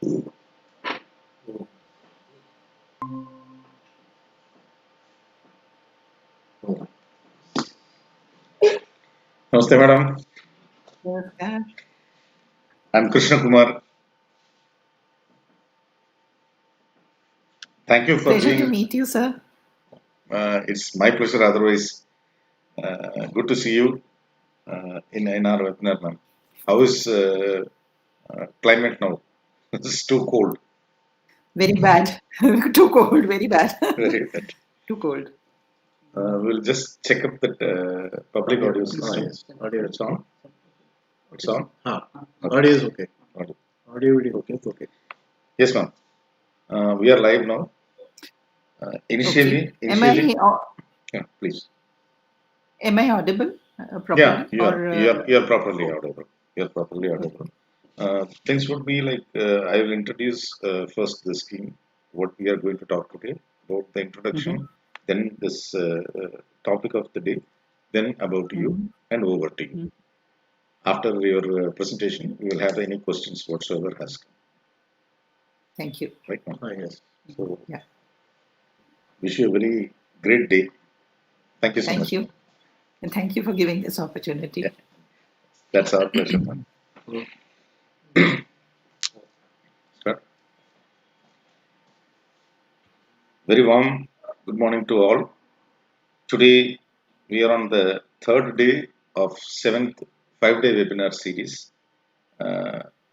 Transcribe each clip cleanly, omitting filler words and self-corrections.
Namaste, madam. Namaskar. I'm Krishna Kumar. Thank you for Pleasure to being. meet you, sir. It's my pleasure. Otherwise, good to see you in our webinar, ma'am. How is climate now? It's too cold. Very bad. Too cold, very bad. Very bad. Too cold. We'll just check up that public audio system. Yes. Audio. It's on. It's on. Okay. Audio is okay. Audio. Audio video. Okay. Yes, ma'am. We are live now. Okay. Initially, yeah, please. Am I audible properly? Yeah, you're properly audible. You're properly audible. Things would be like I will introduce first the scheme, what we are going to talk today, about the introduction, then this topic of the day, then about you, and over to you. After your presentation, we will have any questions whatsoever has come. Thank you. Right now. Yes. So, Yeah. wish you a very great day. Thank you so much. Thank you. And thank you for giving this opportunity. Yeah. That's our pleasure, ma'am. Start. Very warm good morning to all. Today we are on the third day of seventh 5-day webinar series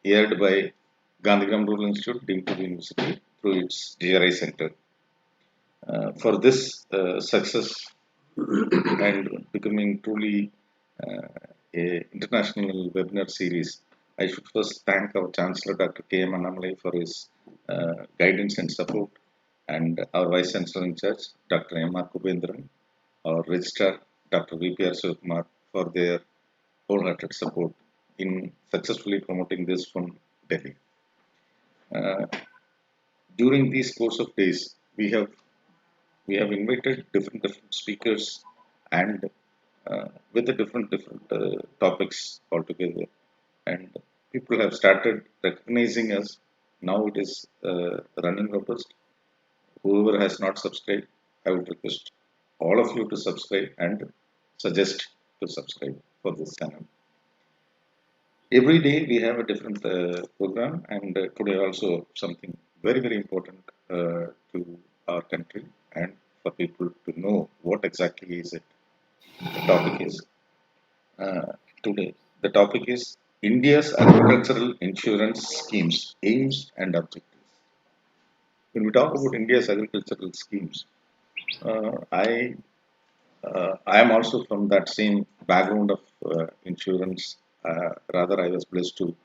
aired by Gandhian Rural Institute, deemed to the university through its GRI center. For this success and becoming truly a international webinar series, I should first thank our Chancellor Dr. K.M. Annamalai for his guidance and support, and our Vice Chancellor in charge, Dr. M.R. Kubendran, our Registrar, Dr. V.P.R. Kumar, for their wholehearted support in successfully promoting this from Delhi. During these course of days, we have invited different speakers and with the different topics altogether, and people have started recognizing us. Now it is running robust. Whoever has not subscribed, I would request all of you to subscribe and suggest to subscribe for this channel. Every day we have a different program, and today also something very important to our country and for people to know what exactly is it. The topic is today. The topic is India's agricultural insurance schemes, aims and objectives. When we talk about India's agricultural schemes, I am also from that same background of insurance. Rather, I was blessed to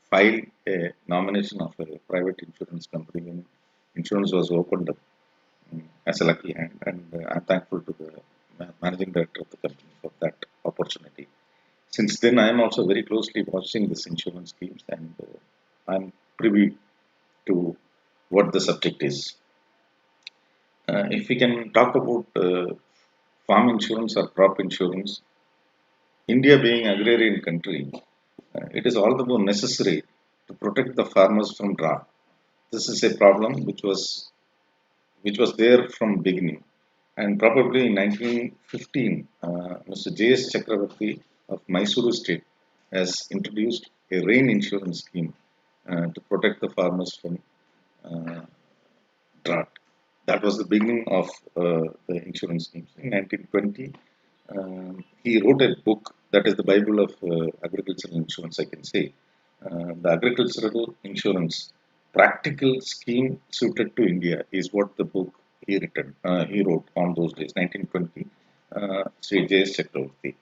file a nomination of a private insurance company when insurance was opened up as a lucky hand, and I'm thankful to the managing director of the company for that opportunity. Since then, I am also very closely watching this insurance schemes, and I'm privy to what the subject is. If we can talk about farm insurance or crop insurance, India being agrarian country, it is all the more necessary to protect the farmers from drought. This is a problem which was there from beginning, and probably in 1915, Mr. J.S. Chakravarti of Mysuru state has introduced a rain insurance scheme to protect the farmers from uh, drought. That was the beginning of the insurance schemes. In 1920, he wrote a book that is the Bible of agricultural insurance, I can say. The agricultural insurance practical scheme suited to India is what the book he wrote on those days, 1920, Sri J.S. Chakravarti.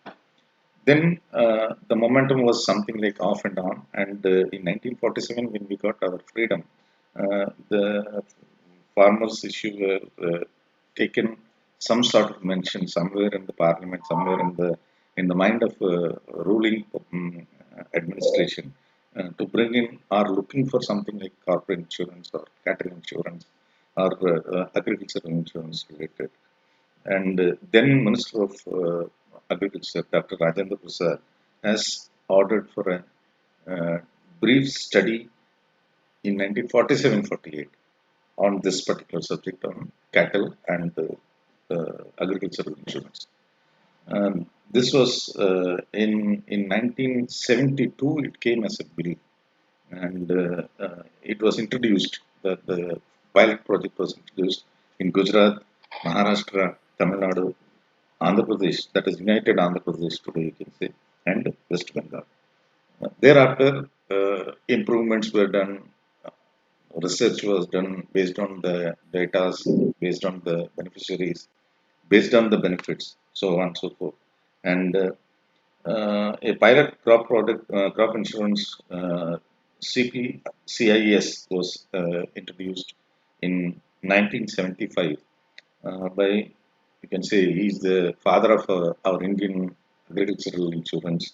Then the momentum was something like off and on, and in 1947, when we got our freedom, the farmers' issue were taken some sort of mention somewhere in the parliament, somewhere in the mind of ruling administration to bring in or looking for something like corporate insurance or cattle insurance or agricultural insurance related. And then Minister of Agriculture, Dr. Rajendra Prasad, has ordered for a brief study in 1947-48 on this particular subject on cattle and agricultural insurance. This was in 1972. It came as a bill, and it was introduced. The pilot project was introduced in Gujarat, Maharashtra, Tamil Nadu, Andhra Pradesh. That is United Andhra Pradesh today, you can say, and West Bengal. Thereafter, improvements were done. Research was done based on the data, based on the beneficiaries, based on the benefits, so on and so forth. And a pilot crop insurance CIS was introduced in 1975 by, you can say, he's the father of our Indian agricultural insurance,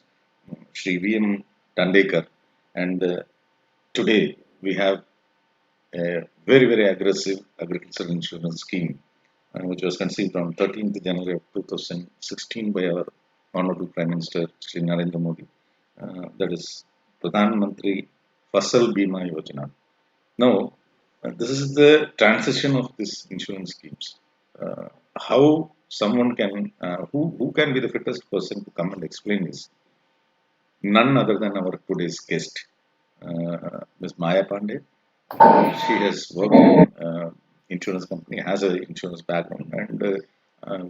Sri V.M. Tandekar. And today we have a very, very aggressive agricultural insurance scheme, which was conceived on 13th January of 2016 by our Honorable Prime Minister Sri Narendra Modi. That is Pradhan Mantri Fasal Bima Yojana. Now, this is the transition of these insurance schemes. How someone can, who can be the fittest person to come and explain this? None other than our today's guest, Ms. Maya Pandey. She has worked in insurance company, has an insurance background, and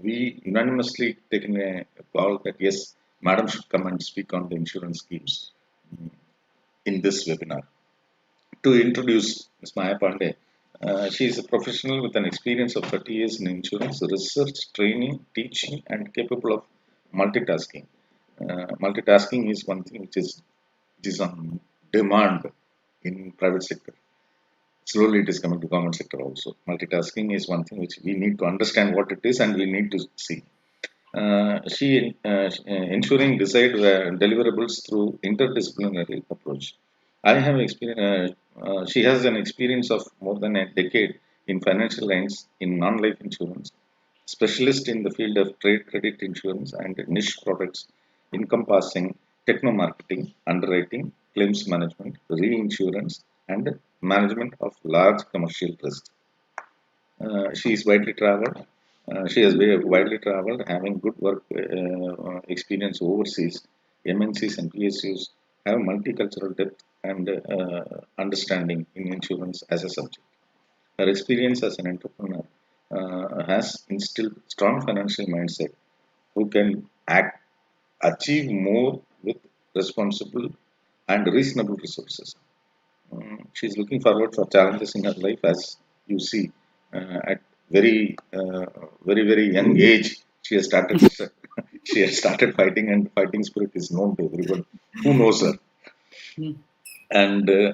we unanimously taken a call that yes, Madam should come and speak on the insurance schemes in this webinar. To introduce Ms. Maya Pandey, she is a professional with an experience of 30 years in insurance, research, training, teaching, and capable of multitasking. Multitasking is one thing which is on demand in private sector. Slowly it is coming to government sector also. Multitasking is one thing which we need to understand what it is and we need to see. Ensuring desired deliverables through interdisciplinary approach. I have experience. She has an experience of more than a decade in financial lines in non-life insurance, specialist in the field of trade credit insurance and niche products encompassing techno marketing, underwriting, claims management, reinsurance, and management of large commercial risks. She is widely traveled. She has very widely traveled, having good work experience overseas. MNCs and PSUs have multicultural depth and understanding in insurance as a subject. Her experience as an entrepreneur has instilled strong financial mindset who can achieve more with responsible and reasonable resources. She is looking forward for challenges in her life, as you see at very young age. She has started. She has started fighting, and fighting spirit is known to everyone who knows her. And a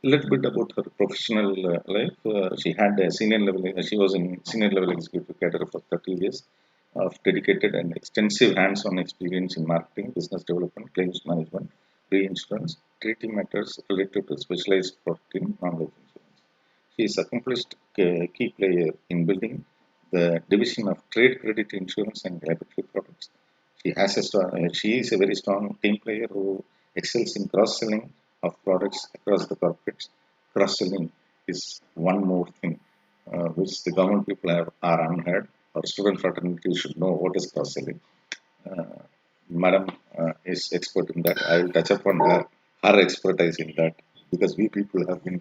little bit about her professional life. She had a senior level. She was in senior level executive cadre for 30 years of dedicated and extensive hands-on experience in marketing, business development, claims management, reinsurance, treaty matters related to specialized product in non-life insurance. She is accomplished key player in building the division of trade credit insurance and liability products. She is a very strong team player who excels in cross-selling of products across the corporates. Cross-selling is one more thing which the government people are unheard. Our student fraternity should know what is cross-selling. Madam is expert in that. I will touch upon her expertise in that because we people have been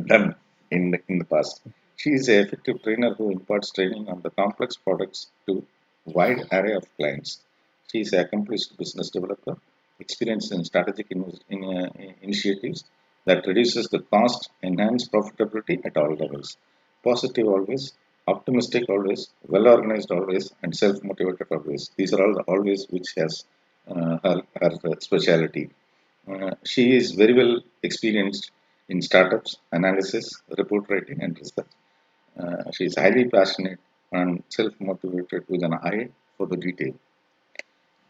done in the past. She is an effective trainer who imparts training on the complex products to wide array of clients. She is an accomplished business developer, experienced in strategic initiatives that reduces the cost, enhance profitability at all levels. Positive always, optimistic always, well organized always, and self motivated always. These are all the always which has her speciality. She is very well experienced in startups, analysis, report writing, and research. She is highly passionate and self motivated with an eye for the detail.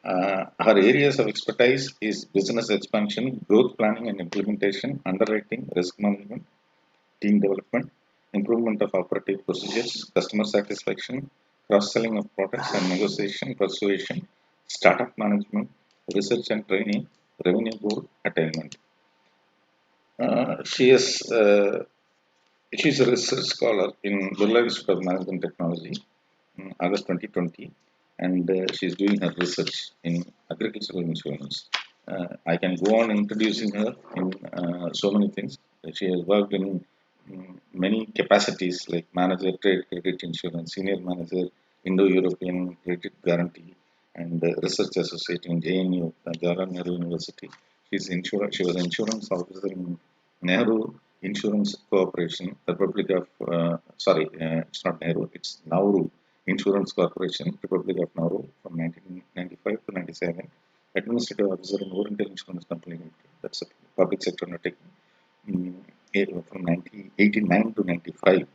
Her areas of expertise is business expansion, growth planning and implementation, underwriting, risk management, team development, improvement of operative procedures, customer satisfaction, cross-selling of products and negotiation, persuasion, startup management, research and training, revenue goal attainment. She is she's a research scholar in Birla Institute of Management Technology in August 2020, and she's doing her research in agricultural insurance. I can go on introducing her in so many things. She has worked in many capacities like manager, trade credit insurance, senior manager, Indo-European credit guarantee, and research associate in JNU, Jawaharlal Nehru University. She was insurance officer in Nehru Insurance Corporation, Republic of, it's not Nehru, it's Nauru Insurance Corporation, Republic of Nauru from 1995 to 97. Administrative officer in Oriental Insurance Company Limited, that's a public sector undertaking, from 1989 to 95.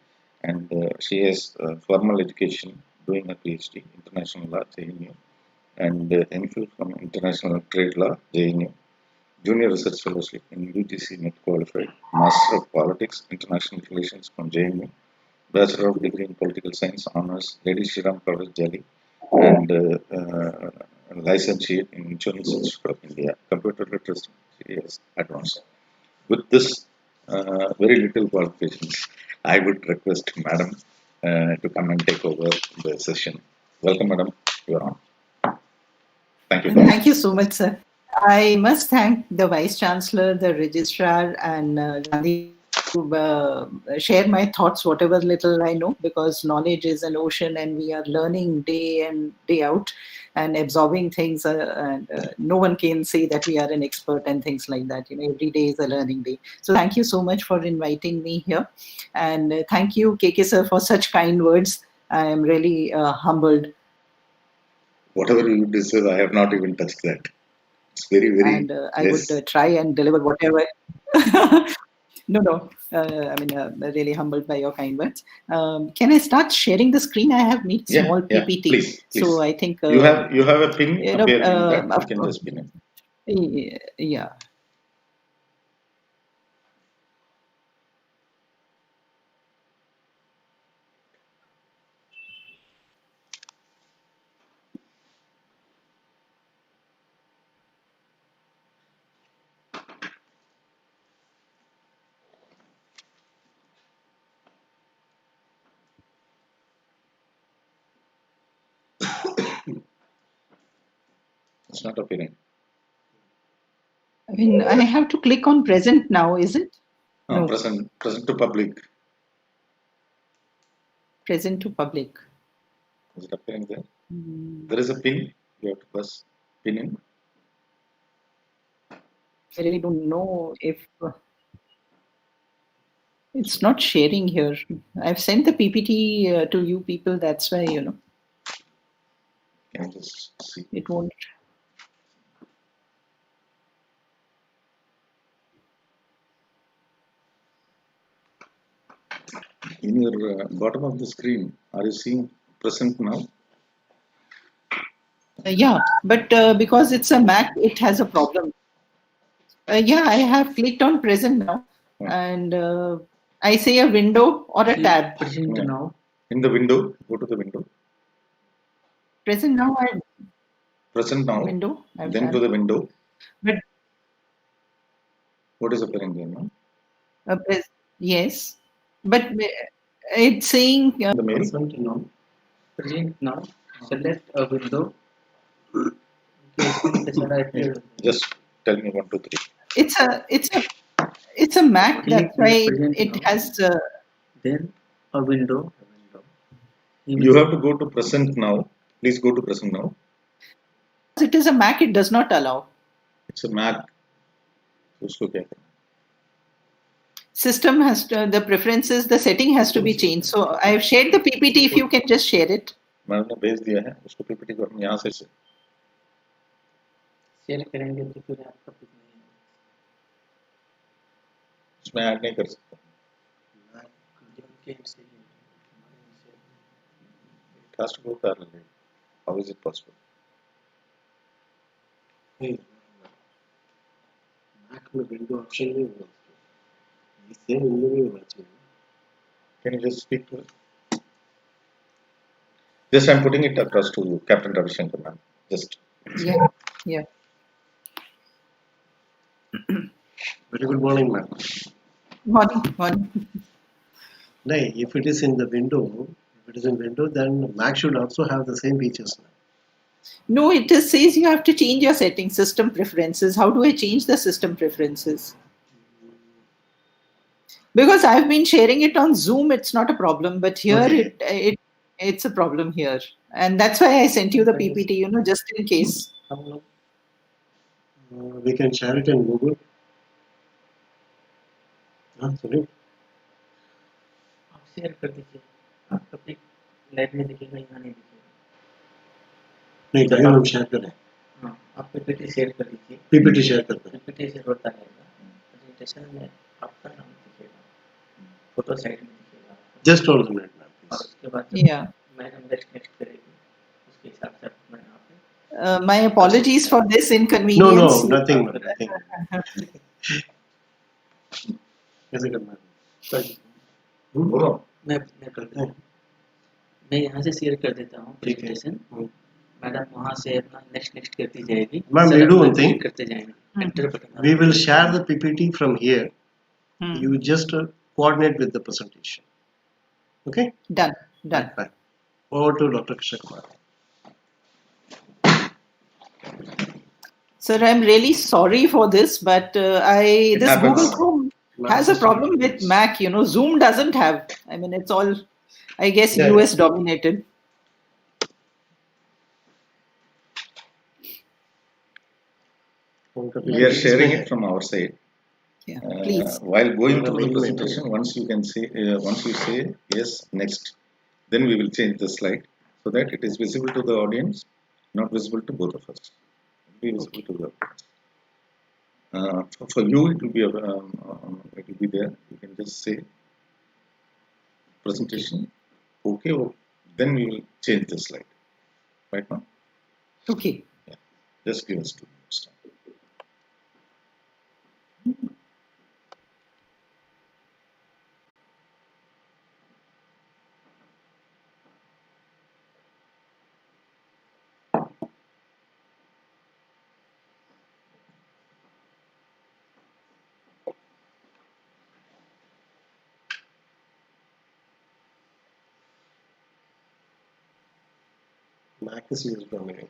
And she has formal education, doing a PhD, International Law, JNU, and MPhil from International Trade Law, JNU. Junior Research Fellowship in UGC Net Qualified, Master of Politics, International Relations from JNU, Bachelor of Degree in Political Science, Honours, Lady Shriram College, Delhi, and licentiate in Insurance Institute of India, Computer Literacy, yes, advanced. With this very little qualifications, I would request Madam to come and take over the session. Welcome, Madam. You are on. Thank you for Thank you so much, sir. I must thank the Vice Chancellor, the Registrar, and Gandhi to share my thoughts, whatever little I know, because knowledge is an ocean and we are learning day in, day out and absorbing things. And no one can say that we are an expert and things like that. You know, every day is a learning day. So thank you so much for inviting me here. And thank you, KK sir, for such kind words. I am really humbled. whatever you deserve. I have not even touched that. It's very, very, And I yes. would try and deliver whatever. No. I mean, really humbled by your kind words. Can I start sharing the screen? I have made small PPT. Please. So I think you have a pin appearing in that. You can just pin it. Yeah. It's not appearing. I mean, I have to click on present now, is it? No. Present to public. Present to public. Is it appearing there? There is a pin. You have to press pin in. I really don't know if it's not sharing here. I've sent the PPT to you people. That's why, you know. Can you just see? It won't. In your bottom of the screen, are you seeing present now? Yeah, but because it's a Mac, it has a problem. Yeah, I have clicked on present now, and I say a window or a tab. Present now. In the window, go to the window. Present now. Present now. Window. Then to the window. But what is appearing there now? Yes, but it's saying the mail. Present now. Present now. Select a window. Just tell me 1, 2, 3. It's a Mac. That's why it has. Then a window. You have to go to present now. Please go to present now. It is a Mac. It does not allow. It's a Mac. System has to, the preferences, the setting has to be changed. So I have shared the PPT. If you can just share it. मैंने भेज दिया है उसको PPT को हम यहाँ से share करेंगे तो फिर आपका कुछ नहीं है उसमें ऐड नहीं कर सकता it has to go parallel. How is it possible? Mac में window option नहीं होगा इससे window नहीं होना चाहिए. Can you just speak to it? Just I'm putting it across to Captain Ravi Shankar, ma'am. Just. Yeah. Very good morning, ma'am. Morning. No, if it is in the window, then Mac should also have the same features. No, it just says you have to change your settings, system preferences. How do I change the system preferences? Because I've been sharing it on Zoom, it's not a problem, but here Okay. it's a problem here. And that's why I sent you the PPT, just in case. We can share it in Google. Sorry. आप share कर दीजिए, आपका pick live में दिखेगा, यहाँ नहीं दिखेगा। नहीं, लाइव हम शेयर करें। हाँ, आप पीपीटी शेयर कर दीजिए। पीपीटी शेयर करते हैं। पीपीटी शेयर होता रहेगा, प्रेजेंटेशन में आपका नाम दिखेगा, फोटो साइड में दिखेगा। Just hold a minute, ma'am. और उसके बाद मैडम नेक्स्ट करेगी, उसके हिसाब से मैं यहाँ पे। My apologies for this inconvenience. No, nothing. कैसे करना है? मैं कर देता हूँ, मैं यहाँ से शेयर कर देता हूँ प्रेजेंटेशन। मैडम वहाँ से अपना नेक्स्ट करती जाएगी। Ma'am, we do one thing. करते जाएंगे। Enter button. We will share the PPT from here. You just coordinate with the presentation. Okay? Done. Fine. Over to Dr. Krishna Kumar. Sir, I'm really sorry for this, but this happens. Google Chrome has a problem with Mac. Zoom doesn't have. I mean, it's all, I guess, US dominated. We are sharing it from our side. Yeah, please. While going through the presentation, once you say yes, next, then we will change the slide so that it is visible to the audience, not visible to both of us. It will be visible to the audience. For you, it will be there. You can just say presentation. Okay, then we will change the slide. Right now. Okay. Yeah. Just give us 2 minutes. Mac is used dominantly.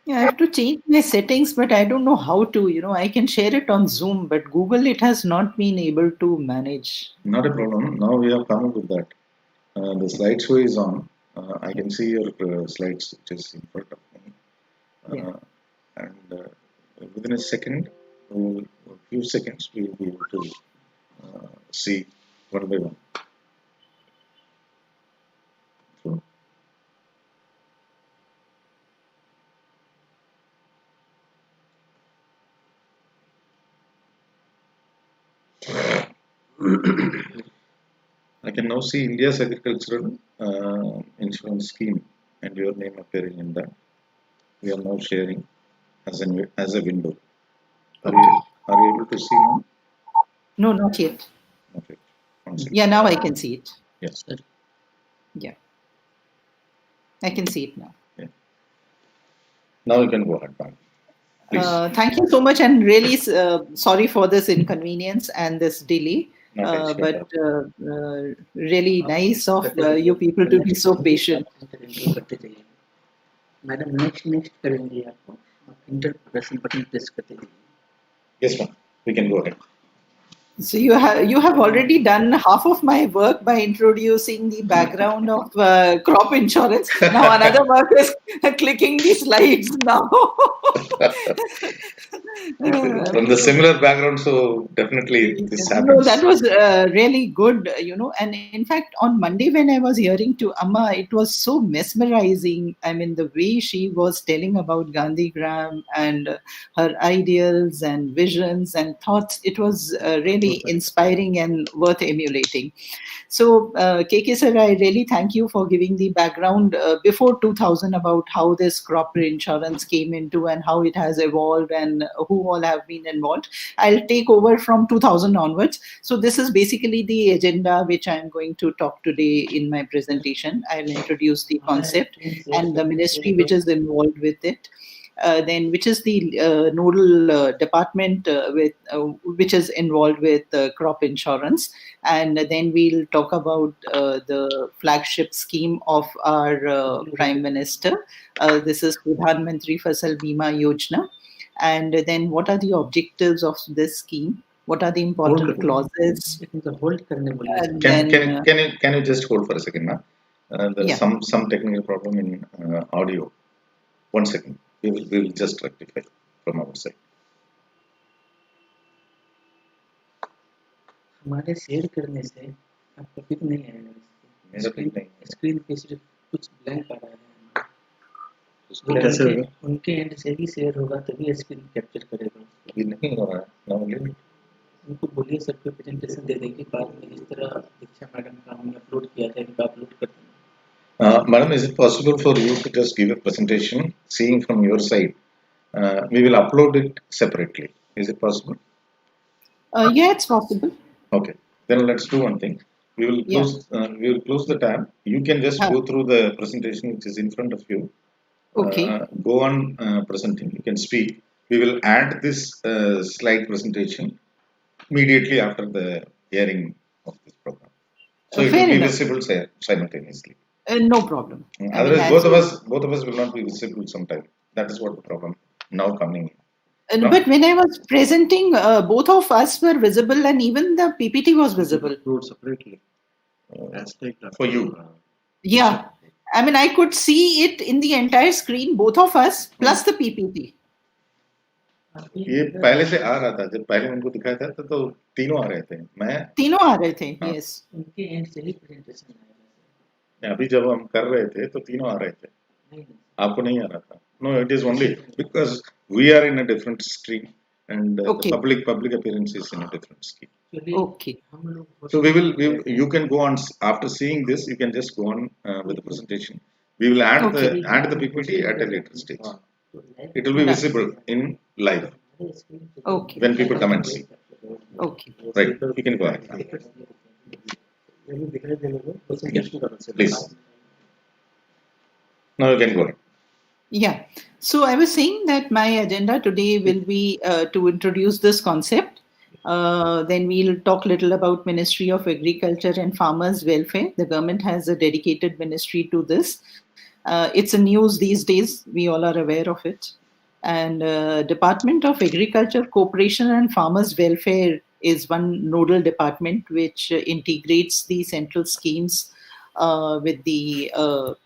Yeah, I have to change my settings, but I don't know how to. I can share it on Zoom, but Google, it has not been able to manage. Not a problem. Now we have come up with that. The slideshow is on. I can see your slides, which is in front of me. And within a second, a few seconds, we will be able to see one by one. So, I can now see India's agricultural insurance scheme and your name appearing in that. We are now sharing as a window. Are you able to see now? No, not yet. Okay. Yeah, now I can see it. Yes. Yeah. I can see it now. Yeah. Now you can go ahead, ma'am. Thank you so much, and really sorry for this inconvenience and this delay. But really nice of you people to be so patient. Madam next करेंगे आपको, inter button press करते जाइए। Yes, ma'am. We can go ahead. So you have already done half of my work by introducing the background of crop insurance. Now another work is clicking the slides now. From the similar background, so definitely this happens. No, that was really good, and in fact on Monday when I was hearing to Amma, it was so mesmerizing. I mean, the way she was telling about Gandhigram and her ideals and visions and thoughts, it was really inspiring and worth emulating. So, KK sir, I really thank you for giving the background before 2000 about how this crop insurance came into and how it has evolved and who all have been involved. I'll take over from 2000 onwards. So this is basically the agenda which I'm going to talk today in my presentation. I'll introduce the concept and the ministry which is involved with it. then which is the nodal department which is involved with crop insurance, and then we'll talk about the flagship scheme of our Prime Minister. This is Pradhan Mantri Salvima Yojana. And then what are the objectives of this scheme? What are the important clauses? And Can you just hold for a second now? There's Yeah. some technical problem in audio. 1 second. We will just rectify from our side. हमारे share करने से आपको pick नहीं आएगा, मेरा pick नहीं screen पे सिर्फ कुछ ब्लैंक आ रहा है। उनके एंड से ही शेयर होगा तभी स्क्रीन कैप्चर करेगा। ये नहीं हो रहा है नॉर्मली। उनको बोलिए सबको प्रेजेंटेशन दे देंगे बाद में, इस तरह दीक्षा मैडम का हमने अपलोड किया था, इनको अपलोड कर देंगे। Madam, is it possible for you to just give a presentation, seeing from your side? We will upload it separately. Is it possible? Yeah, it's possible. Okay, then let's do one thing. We will close the tab. You can just go through the presentation which is in front of you. Okay. Go on presenting. You can speak. We will add this slide presentation immediately after the hearing of this program. So it will be visible simultaneously. No problem. Otherwise, both of us will not be visible sometime. That is what the problem now coming. No? But when I was presenting, both of us were visible, and even the PPT was visible. Separately. For you. Yeah. I mean, I could see it in the entire screen, both of us, plus the PPT. ये पहले से आ रहा था, जब पहले उनको दिखाया था तो तीनों आ रहे थे। तीनों आ रहे थे, yes. उनके एंड से ही प्रेजेंटेशन आया। अभी जब हम कर रहे थे तो तीनों आ रहे थे, आपको नहीं आ रहा था। No, it is only because we are in a different stream and the public appearance is in a different stream. Okay. So you can go on after seeing this. You can just go on with the presentation. We will add the PPT at a later stage. It will be visible in live. Okay. When people come and see. Okay. Right. You can go ahead. Please. Now you can go ahead. Yeah. So I was saying that my agenda today will be to introduce this concept. Then we'll talk a little about Ministry of Agriculture and Farmers Welfare. The government has a dedicated ministry to this. It's a news these days. We all are aware of it. And Department of Agriculture, Cooperation and Farmers Welfare is one nodal department which integrates the central schemes with the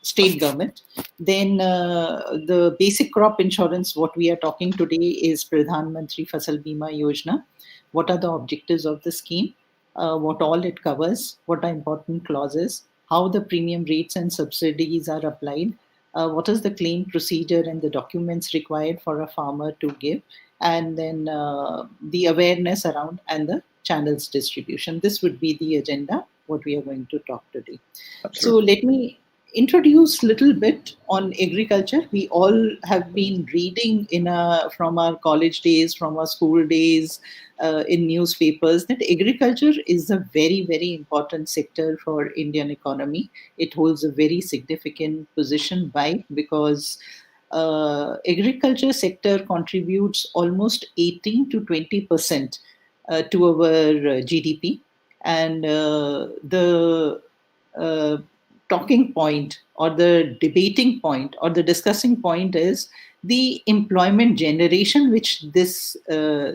state government. Then the basic crop insurance, what we are talking today is Pradhan Mantri Salvima Yojana. What are the objectives of the scheme? What all it covers? What are important clauses? How the premium rates and subsidies are applied? What is the claim procedure and the documents required for a farmer to give? And then the awareness around and the channels distribution. This would be the agenda, what we are going to talk today. Absolutely. So let me introduce a little bit on agriculture. We all have been reading from our college days, from our school days, in newspapers that agriculture is a very, very important sector for Indian economy. It holds a very significant position. Why? Because agriculture sector contributes almost 18 to 20% to our GDP. And the talking point or the debating point or the discussing point is the employment generation which this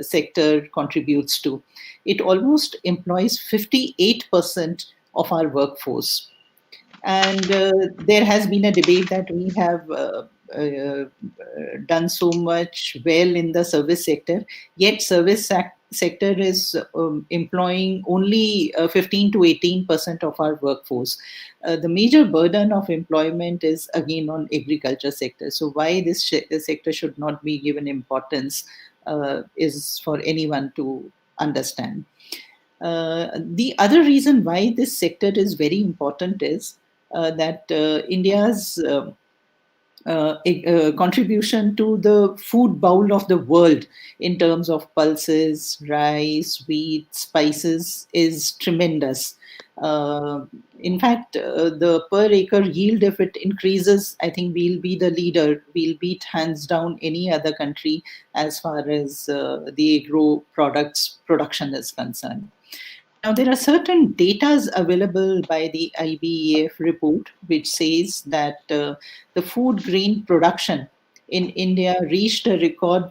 sector contributes to. It almost employs 58% of our workforce. And there has been a debate that we have done so much well in the service sector, yet service sector is employing only 15 to 18% of our workforce. The major burden of employment is again on agriculture sector. So why this sector should not be given importance is for anyone to understand. The other reason why this sector is very important is that India's contribution to the food bowl of the world in terms of pulses, rice, wheat, spices is tremendous. In fact, the per acre yield, if it increases, I think we'll be the leader. We'll beat hands down any other country as far as the agro products production is concerned. Now, there are certain data available by the IBEF report, which says that the food grain production in India reached a record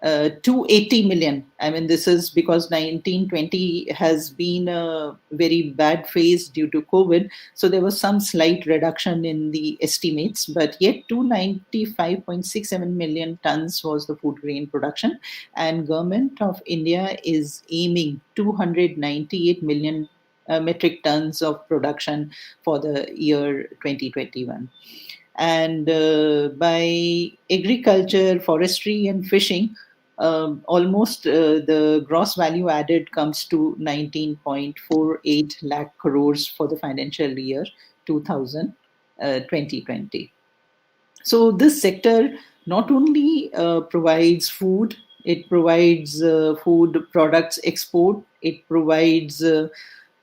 280 million. I mean, this is because 1920 has been a very bad phase due to COVID. So there was some slight reduction in the estimates, but yet 295.67 million tons was the food grain production. And Government of India is aiming 298 million metric tons of production for the year 2021. And by agriculture, forestry, and fishing, almost the gross value added comes to 19.48 lakh crores for the financial year 2020. So this sector not only provides food, it provides food products export, it provides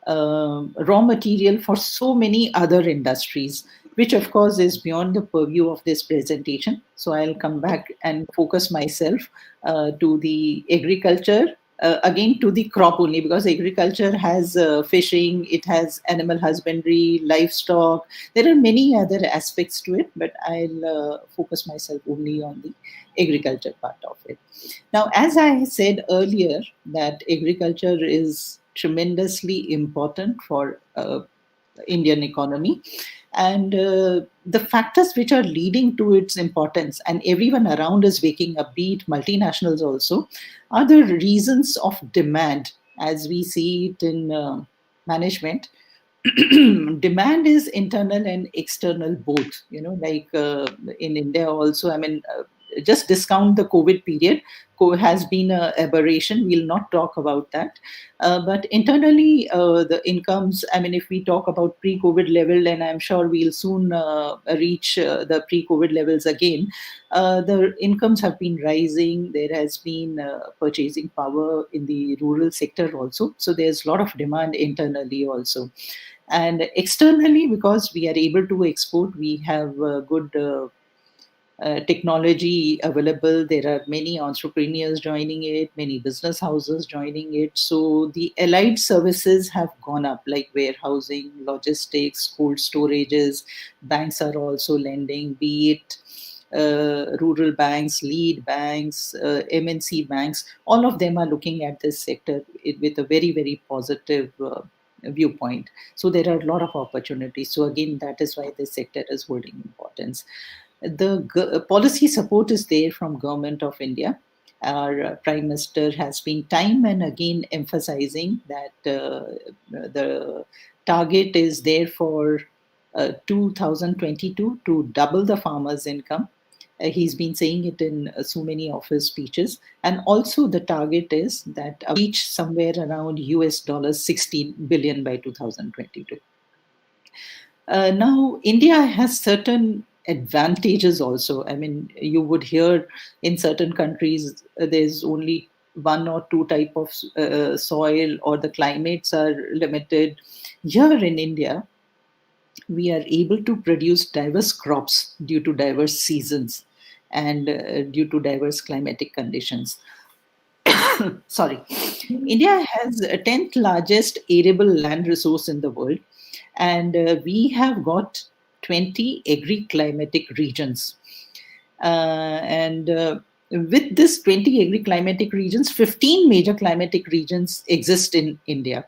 raw material for so many other industries, which of course is beyond the purview of this presentation. So I'll come back and focus myself to the agriculture, again to the crop only, because agriculture has fishing, it has animal husbandry, livestock. There are many other aspects to it, but I'll focus myself only on the agriculture part of it. Now, as I said earlier, that agriculture is tremendously important for Indian economy. And the factors which are leading to its importance, and everyone around is waking up, be it multinationals also, are the reasons of demand, as we see it in management. Demand is internal and external both, like in India also. I mean, just discount the COVID period. Has been an aberration. We'll not talk about that. But internally, the incomes, I mean, if we talk about pre-COVID level, and I'm sure we'll soon reach the pre-COVID levels again, the incomes have been rising. There has been purchasing power in the rural sector also. So there's a lot of demand internally also. And externally, because we are able to export, we have good technology available. There are many entrepreneurs joining it, many business houses joining it. So the allied services have gone up, like warehousing, logistics, cold storages. Banks are also lending, be it rural banks, lead banks, MNC banks. All of them are looking at this sector with a very, very positive viewpoint. So there are a lot of opportunities. So again, that is why this sector is holding importance. The policy support is there from Government of India. Our Prime Minister has been time and again emphasizing that the target is there for 2022 to double the farmers' income. He's been saying it in so many of his speeches. And also the target is that reach somewhere around US $16 billion by 2022. Now, India has certain advantages also. I mean, you would hear in certain countries there's only one or two type of soil, or the climates are limited. Here in India, we are able to produce diverse crops due to diverse seasons and due to diverse climatic conditions. Sorry. India has the 10th largest arable land resource in the world, and we have got 20 agri-climatic regions. And with this 20 agri-climatic regions, 15 major climatic regions exist in India.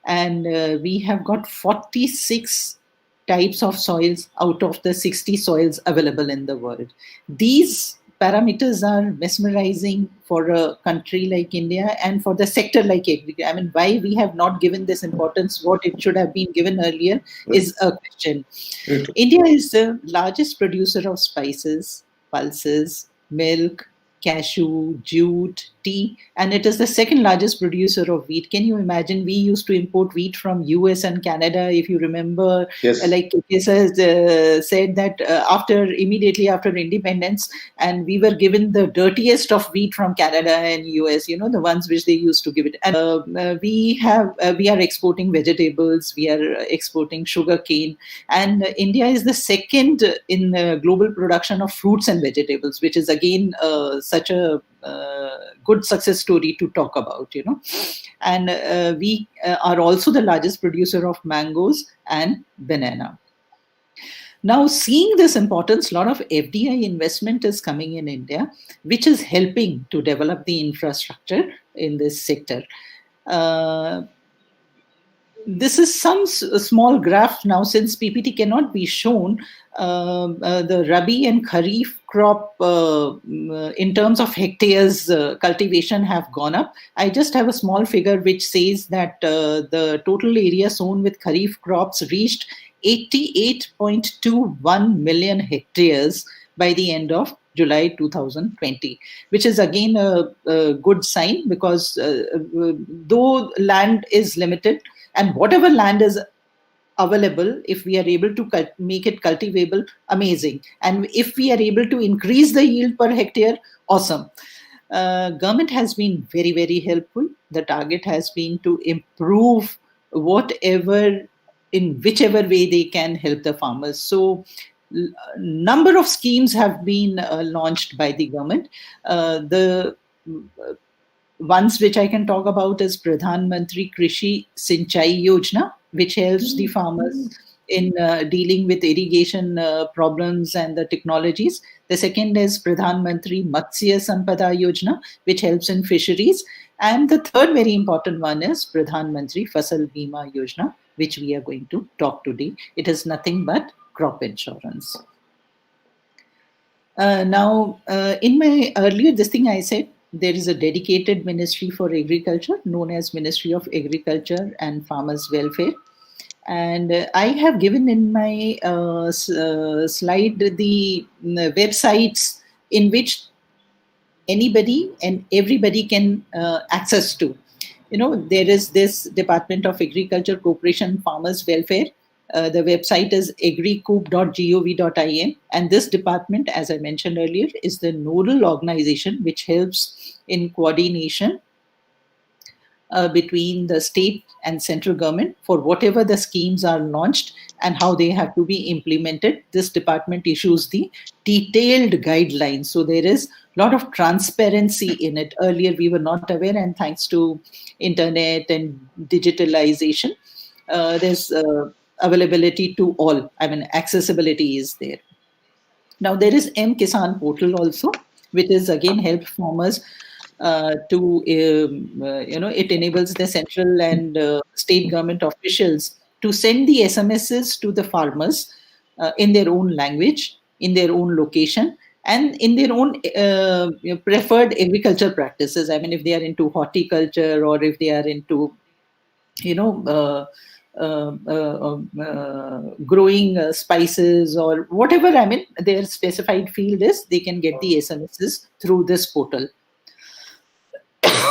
And we have got 46 types of soils out of the 60 soils available in the world. These parameters are mesmerizing for a country like India and for the sector like agriculture. I mean, why we have not given this importance, what it should have been given earlier, is a question. India is the largest producer of spices, pulses, milk, cashew, jute, tea, and it is the second largest producer of wheat. Can you imagine? We used to import wheat from US and Canada. If you remember, Yes. like Kesa said that immediately after independence, and we were given the dirtiest of wheat from Canada and US, the ones which they used to give it. And we are exporting vegetables, we are exporting sugar cane, and India is the second in global production of fruits and vegetables, which is again such a good success story to talk about, and we are also the largest producer of mangoes and banana. Now, seeing this importance, a lot of FDI investment is coming in India, which is helping to develop the infrastructure in this sector. This is some small graph now, since PPT cannot be shown. The Rabi and Kharif crop in terms of hectares cultivation have gone up. I just have a small figure which says that the total area sown with Kharif crops reached 88.21 million hectares by the end of July 2020, which is again a good sign, because though land is limited, and whatever land is available, if we are able to make it cultivable, amazing. And if we are able to increase the yield per hectare, awesome. Government has been very, very helpful. The target has been to improve in whichever way they can help the farmers. So number of schemes have been launched by the government. The ones which I can talk about is Pradhan Mantri Krishi Sinchai Yojana, which helps the farmers in dealing with irrigation problems and the technologies. The second is Pradhan Mantri Matsya Sampada Yojana, which helps in fisheries. And the third very important one is Pradhan Mantri Fasal Bima Yojana, which we are going to talk today. It is nothing but crop insurance. Now, in my earlier this thing I said, there is a dedicated ministry for agriculture known as Ministry of Agriculture and Farmers Welfare. And I have given in my slide the websites in which anybody and everybody can access to. There is this Department of Agriculture, Cooperation, Farmers Welfare. The website is agricoop.gov.in, and this department, as I mentioned earlier, is the nodal organization which helps in coordination between the state and central government for whatever the schemes are launched and how they have to be implemented. This department issues the detailed guidelines. So there is a lot of transparency in it. Earlier we were not aware, and thanks to internet and digitalization, there's availability to all. Accessibility is there. Now there is M-Kisan portal also, which is again help farmers it enables the central and state government officials to send the SMSs to the farmers in their own language, in their own location, and in their own preferred agriculture practices. If they are into horticulture, or if they are into, growing spices or whatever, their specified field is, they can get the SMSs through this portal.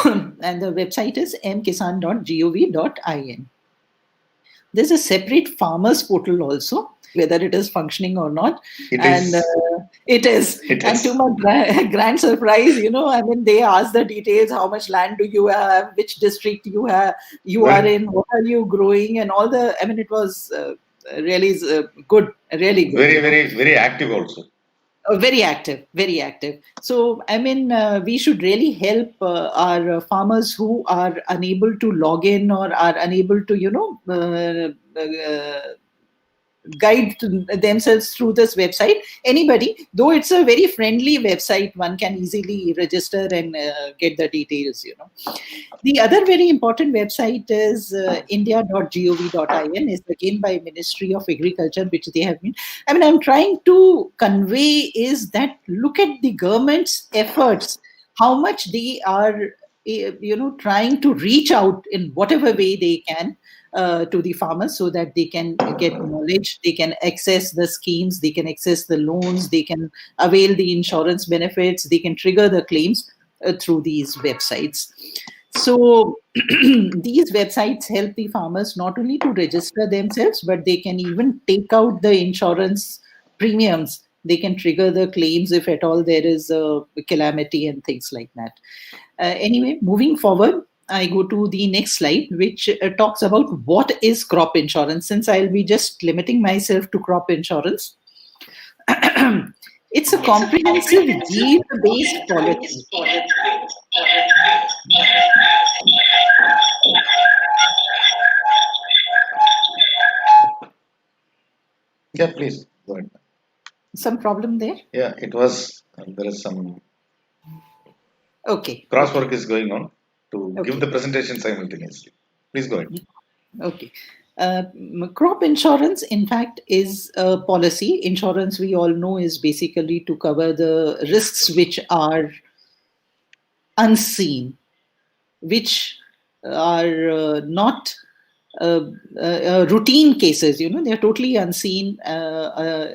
And the website is mkisan.gov.in. There's a separate farmers portal also, whether it is functioning or not. It is. And to my grand surprise, they ask the details: how much land do you have, which district you are in, what are you growing, and all the. It was really good, really good. Very, very, very active also. Very active, very active. So, we should really help our farmers who are unable to log in or are unable to, guide themselves through this website. Anybody, though it's a very friendly website, one can easily register and get the details. The other very important website is india.gov.in, is again by Ministry of Agriculture, which they have been. I'm trying to convey is that look at the government's efforts, how much they are, trying to reach out in whatever way they can to the farmers, so that they can get knowledge, they can access the schemes, they can access the loans, they can avail the insurance benefits, they can trigger the claims. through these websites. So these websites help the farmers not only to register themselves, but they can even take out the insurance premiums. They can trigger the claims if at all there is a calamity and things like that. Anyway, moving forward, I go to the next slide, which talks about what is crop insurance. Since I'll be just limiting myself to crop insurance, it's a comprehensive yield-based policy. Yeah, please go ahead. Some problem there? Yeah, it was. There is some Okay. crosswork is going on to Okay. give the presentation simultaneously. Please go ahead. Okay. Crop insurance, in fact, is a policy. Insurance, we all know, is basically to cover the risks which are unseen, which are not routine cases. They're totally unseen,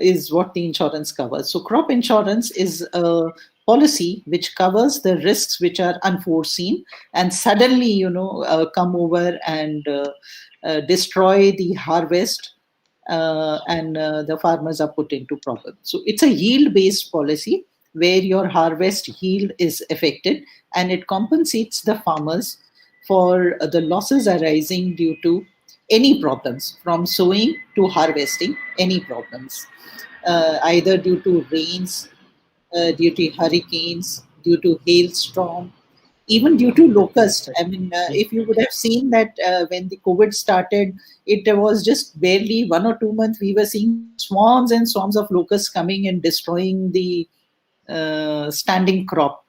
is what the insurance covers. So crop insurance is a policy which covers the risks which are unforeseen and suddenly come over and destroy the harvest, and the farmers are put into problems. So it's a yield based policy where your harvest yield is affected, and it compensates the farmers for the losses arising due to any problems from sowing to harvesting, any problems, either due to rains, due to hurricanes, due to hailstorm, even due to locust. I mean, if you would have seen that when the COVID started, it was just barely 1 or 2 months, we were seeing swarms and swarms of locusts coming and destroying the standing crop.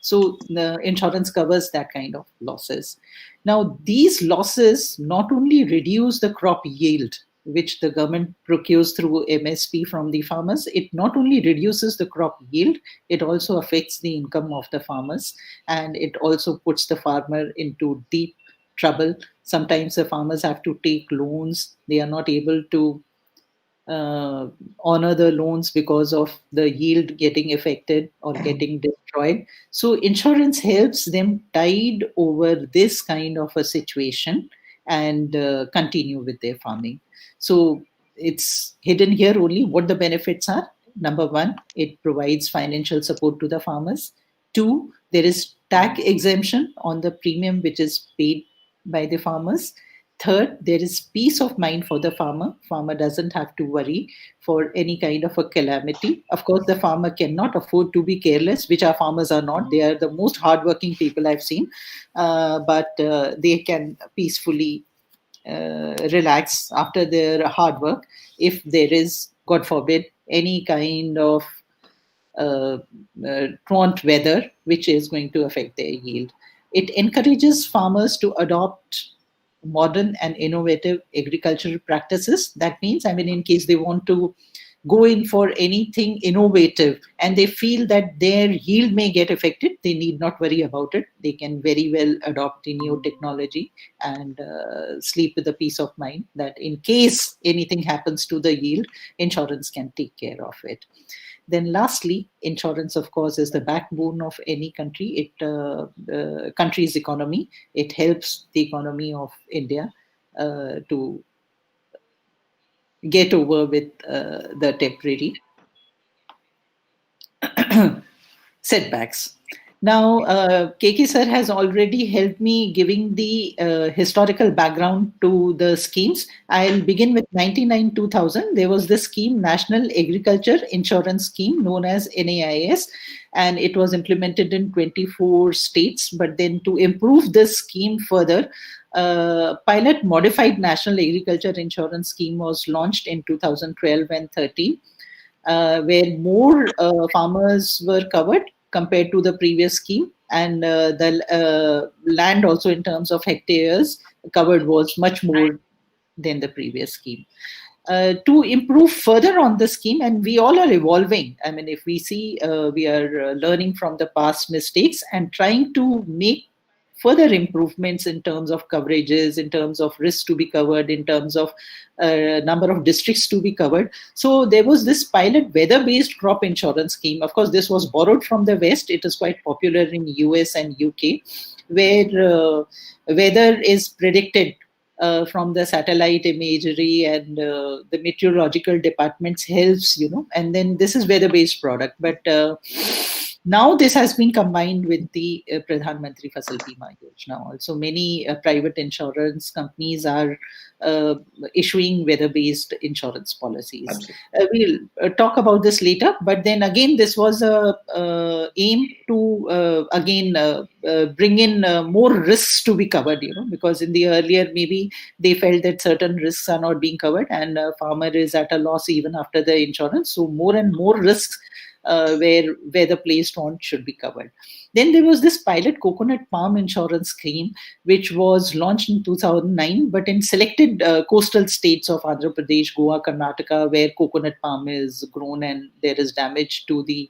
So the insurance covers that kind of losses. Now, these losses not only reduce the crop yield, which the government procures through MSP from the farmers, it not only reduces the crop yield, it also affects the income of the farmers, and it also puts the farmer into deep trouble. Sometimes the farmers have to take loans. They are not able to honor the loans because of the yield getting affected or getting destroyed. So insurance helps them tide over this kind of a situation and continue with their farming. So it's hidden here only what the benefits are. Number one, it provides financial support to the farmers. Two, there is tax exemption on the premium which is paid by the farmers. Third, there is peace of mind for the farmer. Farmer doesn't have to worry for any kind of a calamity. Of course, the farmer cannot afford to be careless, which our farmers are not. They are the most hardworking people I've seen, but they can peacefully relax after their hard work if there is, God forbid, any kind of prompt weather which is going to affect their yield. It encourages farmers to adopt modern and innovative agricultural practices. That means, I mean, in case they want to go in for anything innovative and they feel that their yield may get affected, they need not worry about it. They can very well adopt the new technology and sleep with the peace of mind that in case anything happens to the yield, insurance can take care of it. Then lastly, insurance, of course, is the backbone of any country. It country's economy. It helps the economy of India to get over with the temporary setbacks. Now, KK sir has already helped me giving the historical background to the schemes. I'll begin with 1999-2000. There was this scheme, National Agriculture Insurance Scheme, known as NAIS, and it was implemented in 24 states. But then to improve this scheme further, pilot modified National Agriculture Insurance Scheme was launched in 2012 and 13, where more farmers were covered compared to the previous scheme, and the land also in terms of hectares covered was much more than the previous scheme. To improve further on the scheme, and we all are evolving. I mean, if we see, we are learning from the past mistakes and trying to make further improvements in terms of coverages, in terms of risks to be covered, in terms of number of districts to be covered. So there was this pilot weather-based crop insurance scheme. Of course, this was borrowed from the West. It is quite popular in US and UK, where weather is predicted from the satellite imagery, and the meteorological departments helps, and then this is weather-based product. But now this has been combined with the Pradhan Mantri Fasal Bima Yojana. Also, many private insurance companies are issuing weather-based insurance policies. We'll talk about this later. But then again, this was a aim to bring in more risks to be covered. Because in the earlier maybe they felt that certain risks are not being covered, and a farmer is at a loss even after the insurance. So more and more risks where the placed on should be covered. Then there was this pilot coconut palm insurance scheme, which was launched in 2009, but in selected coastal states of Andhra Pradesh, Goa, Karnataka, where coconut palm is grown and there is damage to the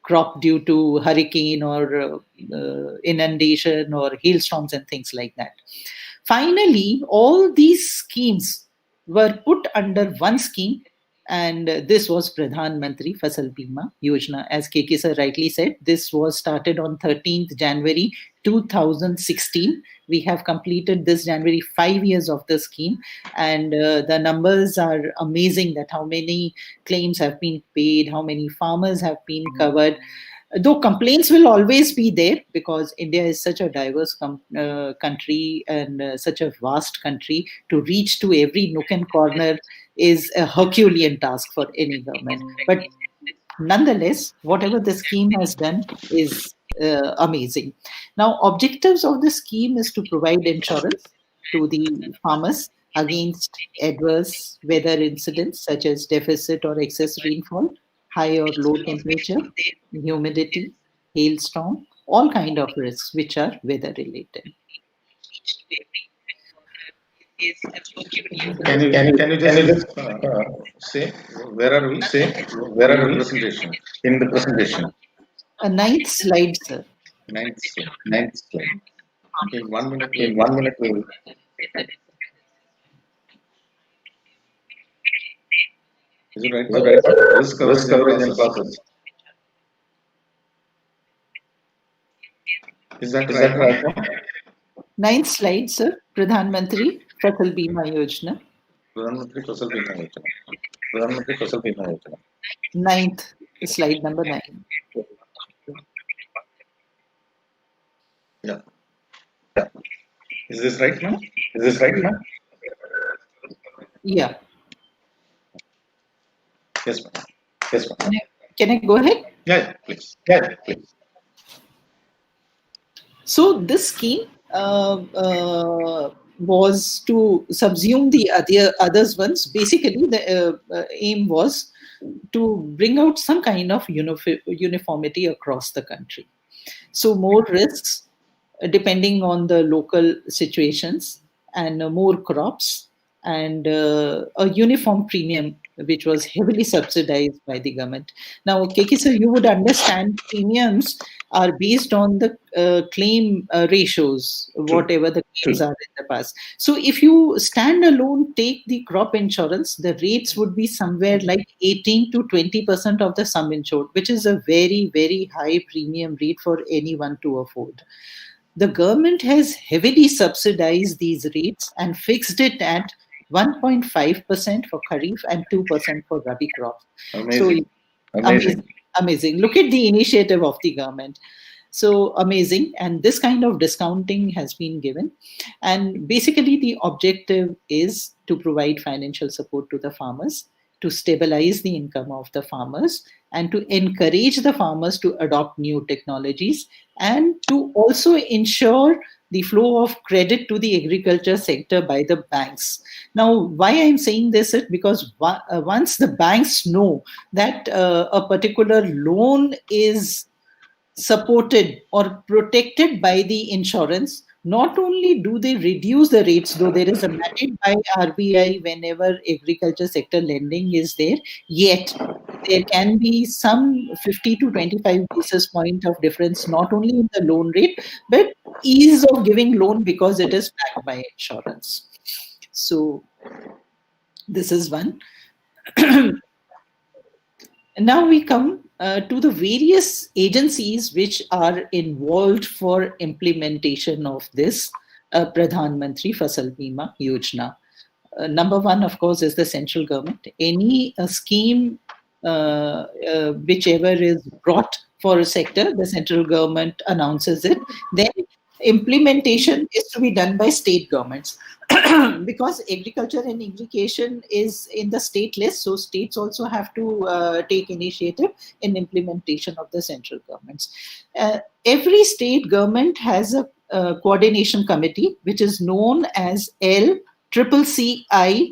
crop due to hurricane or inundation or hailstorms and things like that. Finally, all these schemes were put under one scheme, and this was Pradhan Mantri Fasal Bima Yojana. As KK sir rightly said, this was started on 13th January 2016. We have completed this January 5 years of the scheme, and the numbers are amazing, that how many claims have been paid, how many farmers have been covered. Though complaints will always be there, because India is such a diverse country and such a vast country, to reach to every nook and corner is a Herculean task for any government. But nonetheless, whatever the scheme has done is amazing. Now, objectives of the scheme is to provide insurance to the farmers against adverse weather incidents such as deficit or excess rainfall, high or low temperature, humidity, hailstorm, all kind of risks which are weather related. Can you just say where are we? Where are we? Presentation in the presentation. A ninth slide, sir. Ninth slide. Okay, 1 minute. In 1 minute, we will. Is it right? Risk coverage and process. Is that right? Ninth slide, sir. Pradhan Mantri Fasal Bima Yojana. Pradhan Mantri Fasal Bima Yojana. Pradhan Mantri Fasal Bima Yojana. Ninth slide, number 9. Yeah. Is this right now? Yeah. Yes, ma'am. Can I go ahead? Yeah, please. So this scheme was to subsume the others ones. Basically, the aim was to bring out some kind of uniformity across the country. So more risks depending on the local situations, and more crops, and a uniform premium which was heavily subsidized by the government. Now, KK sir, you would understand premiums are based on the claim ratios, whatever the claims are in the past. So if you stand alone take the crop insurance, the rates would be somewhere like 18 to 20% of the sum insured, which is a very, very high premium rate for anyone to afford. The government has heavily subsidized these rates and fixed it at 1.5% for Kharif and 2% for Rabi crops. Amazing. So, amazing. Look at the initiative of the government. So amazing. And this kind of discounting has been given. And basically the objective is to provide financial support to the farmers, to stabilize the income of the farmers, and to encourage the farmers to adopt new technologies, and to also ensure the flow of credit to the agriculture sector by the banks. Now, why I'm saying this is because once the banks know that a particular loan is supported or protected by the insurance, not only do they reduce the rates, though there is a mandate by RBI whenever agriculture sector lending is there, yet there can be some 50 to 25 basis point of difference, not only in the loan rate, but ease of giving loan because it is backed by insurance. So this is one. Now we come to the various agencies which are involved for implementation of this Pradhan Mantri Fasal Bima Yojana. Number one, of course, is the central government. Any scheme, whichever is brought for a sector, the central government announces it. Then implementation is to be done by state governments. Because agriculture and irrigation is in the state list, so states also have to take initiative in implementation of the central governments. Every state government has a coordination committee, which is known as LCCI.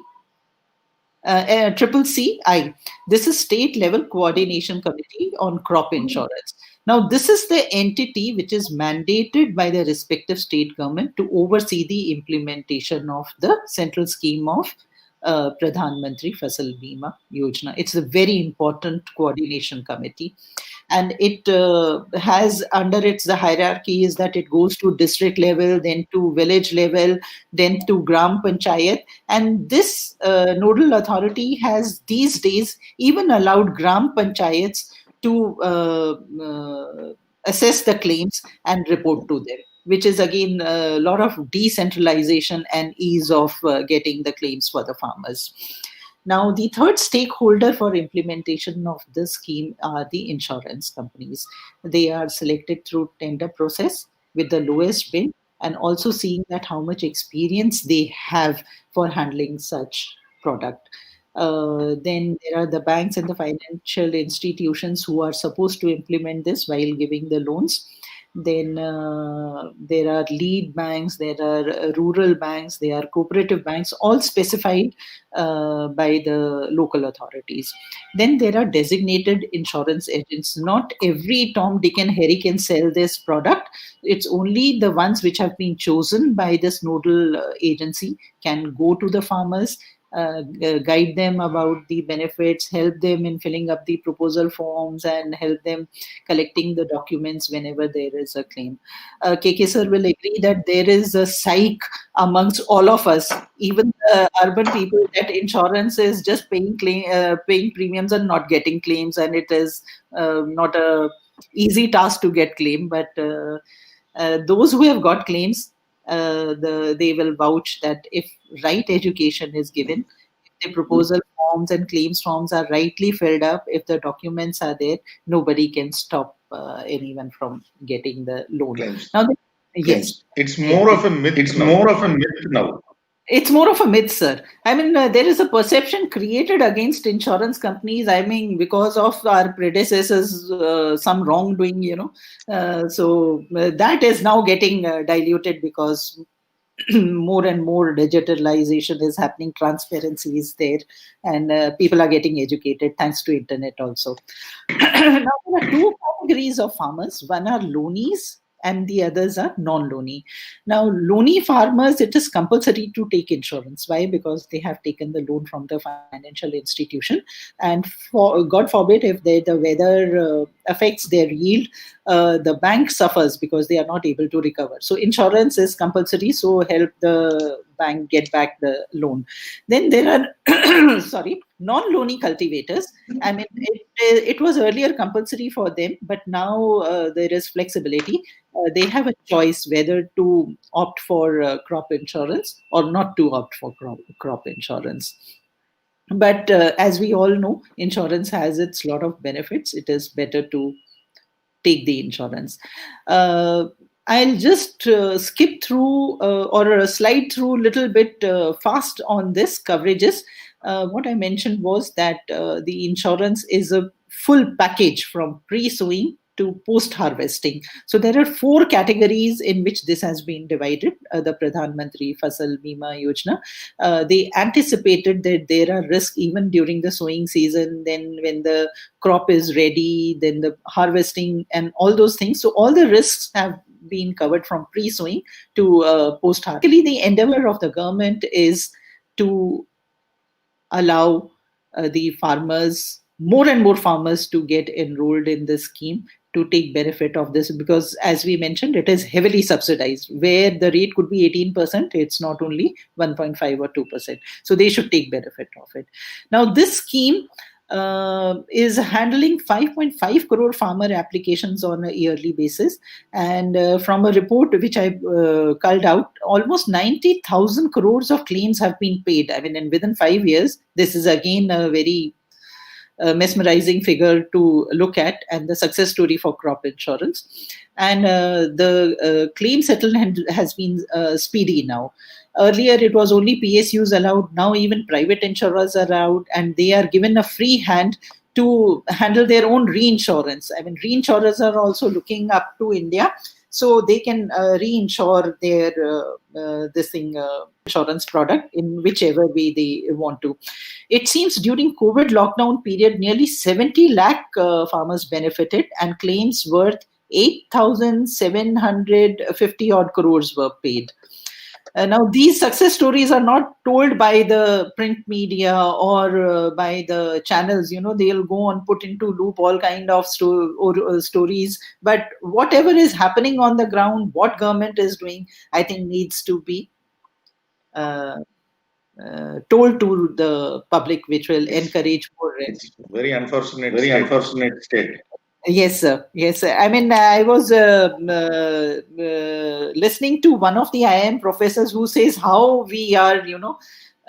CCI. This is State Level Coordination Committee on Crop Insurance. Now, this is the entity which is mandated by the respective state government to oversee the implementation of the central scheme of Pradhan Mantri Fasal Bima Yojana. It's a very important coordination committee. And it has under its the hierarchy is that it goes to district level, then to village level, then to Gram Panchayat. And this nodal authority has these days even allowed Gram Panchayats to assess the claims and report to them, which is again a lot of decentralization and ease of getting the claims for the farmers. Now, the third stakeholder for implementation of this scheme are the insurance companies. They are selected through tender process with the lowest bid, and also seeing that how much experience they have for handling such product. Then there are the banks and the financial institutions who are supposed to implement this while giving the loans. Then there are lead banks, there are rural banks, there are cooperative banks, all specified by the local authorities. Then there are designated insurance agents. Not every Tom, Dick and Harry can sell this product. It's only the ones which have been chosen by this nodal agency can go to the farmers, guide them about the benefits, help them in filling up the proposal forms, and help them collecting the documents whenever there is a claim. KK sir will agree that there is a psych amongst all of us, even urban people, that insurance is just paying premiums and not getting claims, and it is not a easy task to get claim. But those who have got claims, they will vouch that if right education is given, if the proposal forms and claims forms are rightly filled up, if the documents are there, nobody can stop anyone from getting the loan. Claims. Now, yes, It's more of a myth. It's now. more of a myth now. It's more of a myth, sir. I mean, there is a perception created against insurance companies. I mean, because of our predecessors, some wrongdoing, so that is now getting diluted because more and more digitalization is happening, transparency is there, and people are getting educated thanks to internet also. Now, there are two categories of farmers. One are loanies and the others are non-loany. Now, loany farmers, it is compulsory to take insurance. Why? Because they have taken the loan from the financial institution, and for God forbid, if the weather affects their yield, the bank suffers because they are not able to recover. So insurance is compulsory, so help the bank get back the loan. Then there are non-loany cultivators. I mean, it was earlier compulsory for them, but now there is flexibility. They have a choice whether to opt for crop insurance or not to opt for crop insurance. But as we all know, insurance has its lot of benefits. It is better to take the insurance. I'll just skip through or slide through a little bit fast on this coverages. What I mentioned was that the insurance is a full package from pre-sowing to post-harvesting. So there are 4 categories in which this has been divided, the Pradhan Mantri Fasal Bima Yojana. They anticipated that there are risks even during the sowing season, then when the crop is ready, then the harvesting and all those things. So all the risks have been covered from pre-sowing to post-harvesting. The endeavor of the government is to allow the farmers more and more farmers to get enrolled in this scheme to take benefit of this, because as we mentioned, it is heavily subsidized. Where the rate could be 18%, it's not only 1.5 or 2%. So they should take benefit of it. Now, this scheme is handling 5.5 crore farmer applications on a yearly basis. And from a report which I culled out, almost 90,000 crores of claims have been paid. I mean, and within 5 years, this is again a very mesmerizing figure to look at, and the success story for crop insurance. And the claim settlement has been speedy now. Earlier, it was only PSUs allowed. Now, even private insurers are allowed, and they are given a free hand to handle their own reinsurance. I mean, reinsurers are also looking up to India, so they can reinsure their insurance product in whichever way they want to. It seems during COVID lockdown period, nearly 70 lakh farmers benefited, and claims worth 8,750 odd crores were paid. Now, these success stories are not told by the print media or by the channels. They'll go on put into loop all kind of stories. But whatever is happening on the ground, what government is doing, I think needs to be told to the public, which will encourage more. It's very unfortunate state. Yes, sir. Yes, sir. I mean, I was listening to one of the IIM professors who says how we are,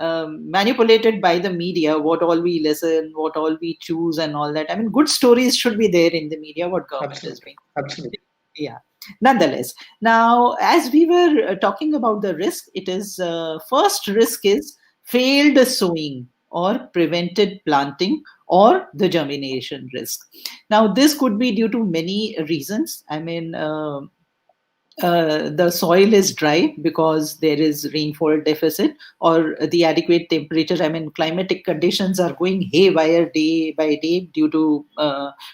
manipulated by the media, what all we listen, what all we choose and all that. I mean, good stories should be there in the media, what government is doing. Absolutely. Yeah. Nonetheless, now, as we were talking about the risk, it is first risk is failed sowing or prevented planting or the germination risk. Now, this could be due to many reasons. I mean, the soil is dry because there is rainfall deficit or the adequate temperature. I mean, climatic conditions are going haywire day by day due to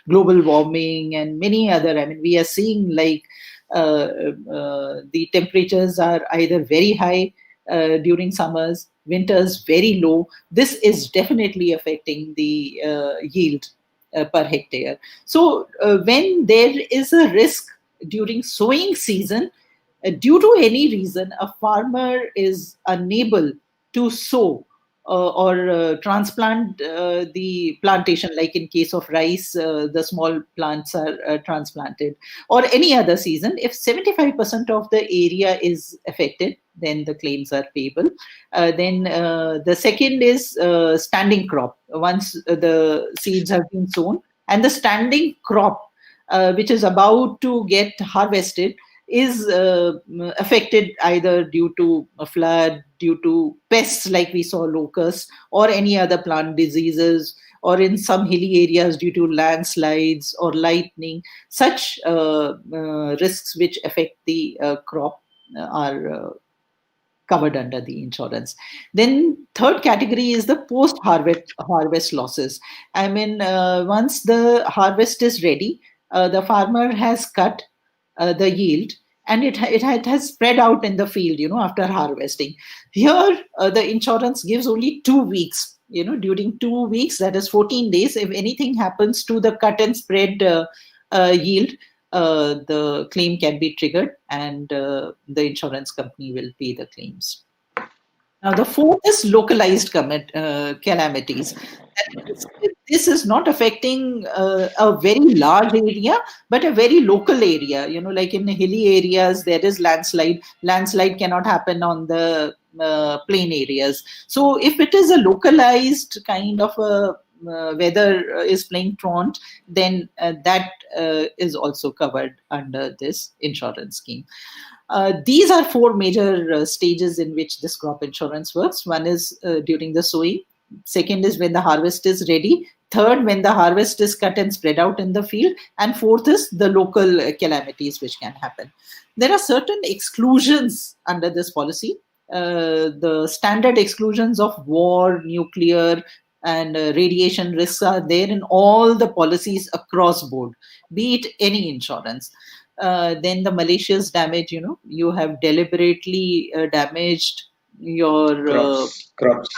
global warming and many other. I mean, we are seeing like the temperatures are either very high during summers, winters very low. This is definitely affecting the yield per hectare. So when there is a risk during sowing season, due to any reason, a farmer is unable to sow or transplant the plantation, like in case of rice, the small plants are transplanted, or any other season. If 75% of the area is affected, then the claims are payable. Then the second is standing crop. Once the seeds have been sown and the standing crop, which is about to get harvested, is affected either due to a flood, due to pests like we saw locusts, or any other plant diseases, or in some hilly areas due to landslides or lightning. Such risks which affect the crop are covered under the insurance. Then third category is the post-harvest losses. I mean, once the harvest is ready, the farmer has cut the yield, and it has spread out in the field, after harvesting. Here, the insurance gives only 2 weeks. During 2 weeks, that is 14 days, if anything happens to the cut and spread yield, the claim can be triggered, and the insurance company will pay the claims. Now, the fourth is localized calamities. This is not affecting a very large area, but a very local area. Like in hilly areas, there is landslide. Landslide cannot happen on the plain areas. So if it is a localized kind of a weather is playing truant, then that is also covered under this insurance scheme. These are four major stages in which this crop insurance works. One is during the sowing. Second is when the harvest is ready. Third, when the harvest is cut and spread out in the field. And fourth is the local calamities which can happen. There are certain exclusions under this policy. The standard exclusions of war, nuclear, and radiation risks are there in all the policies across board, be it any insurance. Then the malicious damage, you have deliberately damaged your crops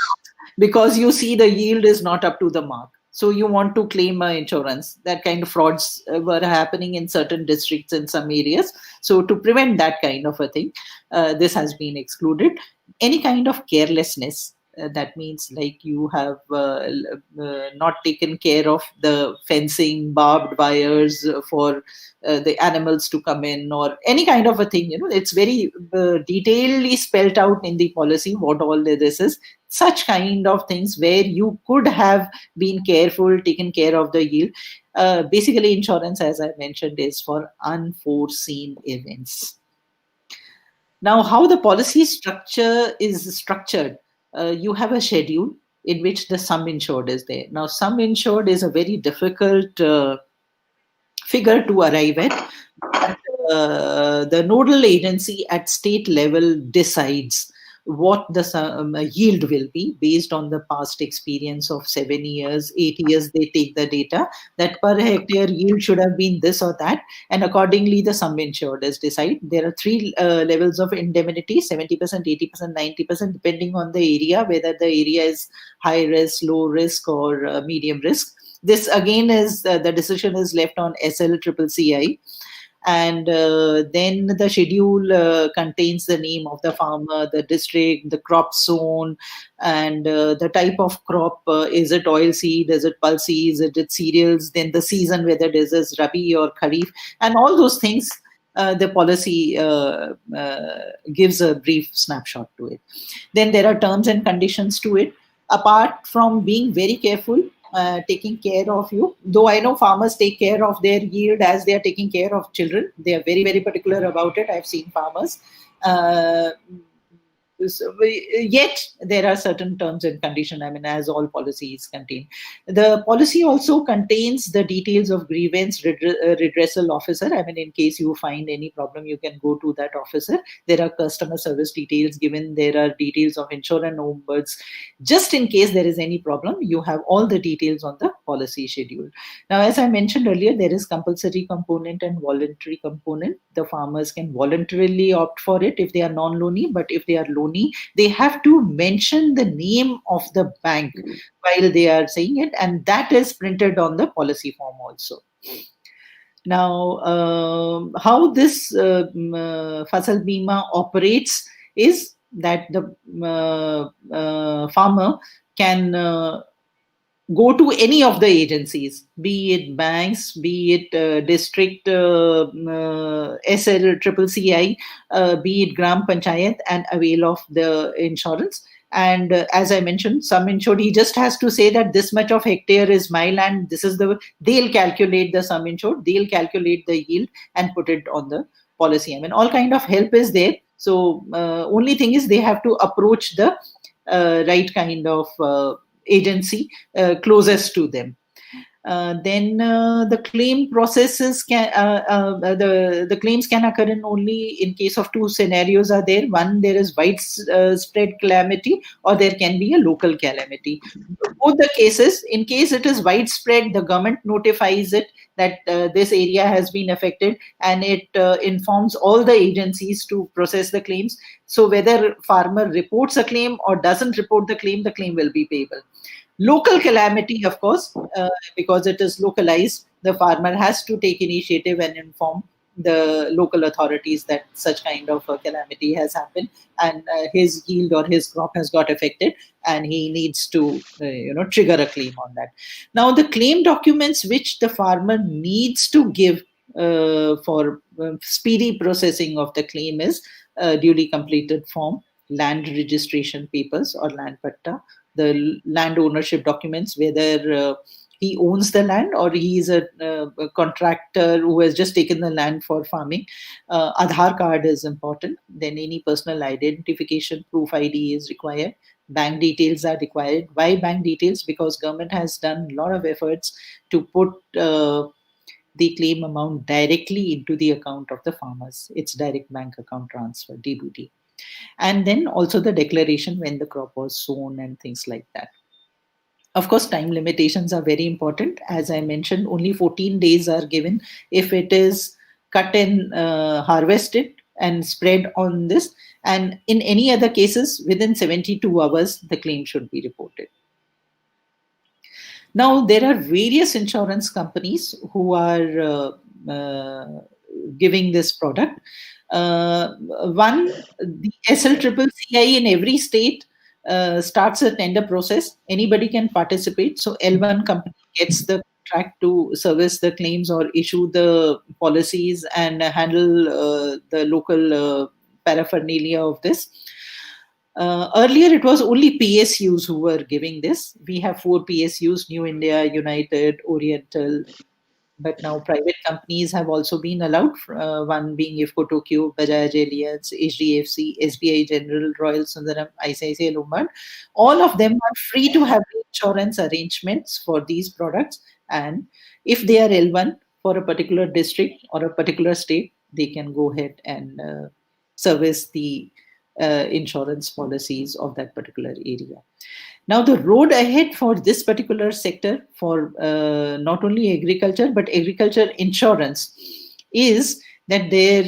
because you see the yield is not up to the mark. So you want to claim insurance. That kind of frauds were happening in certain districts in some areas. So to prevent that kind of a thing, this has been excluded. Any kind of carelessness, that means like you have not taken care of the fencing, barbed wires for the animals to come in, or any kind of a thing, it's very detailedly spelled out in the policy what all this is. Such kind of things where you could have been careful, taken care of the yield. Basically, insurance, as I mentioned, is for unforeseen events. Now, how the policy structure is structured, you have a schedule in which the sum insured is there. Now, sum insured is a very difficult figure to arrive at. But, the nodal agency at state level decides what the yield will be based on the past experience of 7 years, 8 years. They take the data that per hectare yield should have been this or that, and accordingly the sum insured is decide. There are three levels of indemnity: 70%, 80%, 90%, depending on the area, whether the area is high risk, low risk, or medium risk. This again is the decision is left on SLCCI. And then the schedule contains the name of the farmer, the district, the crop zone, and the type of crop. Is it oil seed? Is it pulses? Is it cereals? Then the season, whether this is Rabi or Kharif, and all those things. The policy gives a brief snapshot to it. Then there are terms and conditions to it. Apart from being very careful, taking care of you, though I know farmers take care of their yield as they are taking care of children. They are very, very particular about it. I've seen farmers. Yet there are certain terms and conditions, I mean, as all policies contain. The policy also contains the details of grievance redressal officer. I mean, in case you find any problem, you can go to that officer. There are customer service details given. There are details of insurance ombuds. Just in case there is any problem, you have all the details on the policy schedule. Now, as I mentioned earlier, there is compulsory component and voluntary component. The farmers can voluntarily opt for it if they are non-loany, but if they are loany, they have to mention the name of the bank while they are saying it, and that is printed on the policy form also. Now, how this Fasal Bima operates is that the farmer can go to any of the agencies, be it banks, be it district SLCCI, be it Gram Panchayat, and avail of the insurance. And as I mentioned, sum insured, he just has to say that this much of hectare is my land. This is they'll calculate the sum insured, they'll calculate the yield and put it on the policy. I mean, all kind of help is there. So only thing is they have to approach the right kind of agency closest to them. Then the claim processes the claims can occur in only in case of two scenarios are there. One, there is widespread calamity, or there can be a local calamity. Both the cases, in case it is widespread, the government notifies it that this area has been affected, and it informs all the agencies to process the claims. So whether farmer reports a claim or doesn't report the claim will be payable. Local calamity, of course, because it is localized, the farmer has to take initiative and inform the local authorities that such kind of a calamity has happened and his yield or his crop has got affected, and he needs to trigger a claim on that. Now, the claim documents which the farmer needs to give for speedy processing of the claim is duly completed form, land registration papers or land patta, the land ownership documents, whether he owns the land or he is a contractor who has just taken the land for farming. Aadhaar card is important. Then any personal identification proof ID is required. Bank details are required. Why bank details? Because government has done a lot of efforts to put the claim amount directly into the account of the farmers. It's direct bank account transfer, DBT. And then also the declaration when the crop was sown and things like that. Of course, time limitations are very important. As I mentioned, only 14 days are given if it is cut and harvested and spread on this. And in any other cases, within 72 hours, the claim should be reported. Now, there are various insurance companies who are giving this product. One, the SLCCI in every state starts a tender process. Anybody can participate. So L1 company gets the contract to service the claims or issue the policies and handle the local paraphernalia of this. Earlier, it was only PSUs who were giving this. We have 4 PSUs: New India, United, Oriental. But now private companies have also been allowed, one being IFCO Tokyo, Bajaj Allianz, HDFC, SBI General, Royal Sundaram, ICICI Lombard. All of them are free to have insurance arrangements for these products. And if they are L1 for a particular district or a particular state, they can go ahead and service the insurance policies of that particular area. Now, the road ahead for this particular sector, for not only agriculture, but agriculture insurance, is that there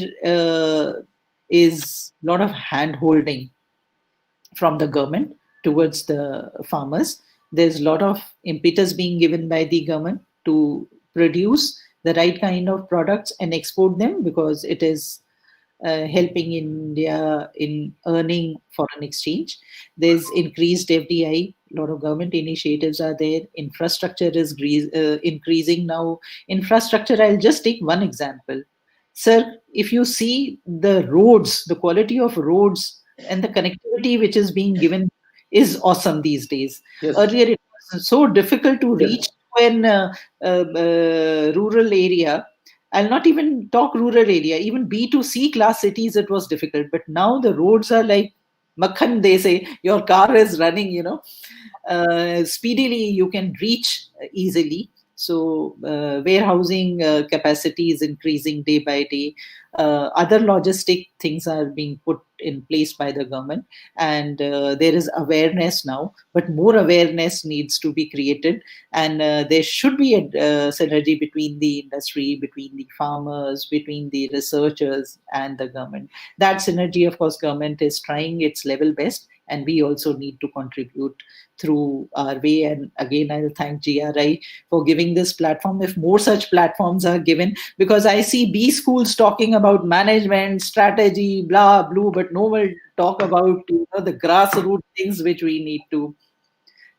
is a lot of hand holding from the government towards the farmers. There's a lot of impetus being given by the government to produce the right kind of products and export them, because it is helping India in earning foreign exchange. There's increased FDI. A lot of government initiatives are there. Infrastructure is increasing now. Infrastructure, I'll just take one example. Sir, if you see the roads, the quality of roads and the connectivity which is being given is awesome these days. Yes. Earlier, it was so difficult to reach an rural area. I'll not even talk rural area, even B2C class cities, it was difficult. But now the roads are like makhan, they say, your car is running, speedily you can reach easily. So warehousing capacity is increasing day by day. Other logistic things are being put in place by the government, and there is awareness now, but more awareness needs to be created, and there should be a synergy between the industry, between the farmers, between the researchers and the government. That synergy, of course, government is trying its level best, and we also need to contribute through our way. And again, I'll thank GRI for giving this platform. If more such platforms are given, because I see B schools talking about management, strategy, blah, blue, but no one talk about the grassroots things which we need to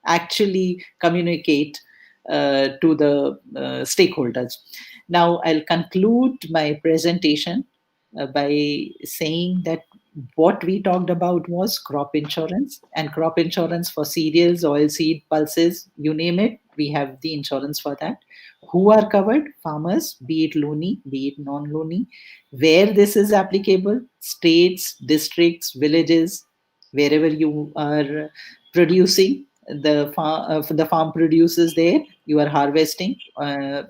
actually communicate to the stakeholders. Now, I'll conclude my presentation by saying that what we talked about was crop insurance, and crop insurance for cereals, oilseed, pulses, you name it, we have the insurance for that. Who are covered? Farmers, be it loany, be it non-loany. Where this is applicable, states, districts, villages, wherever you are producing, the farm produces there, you are harvesting, there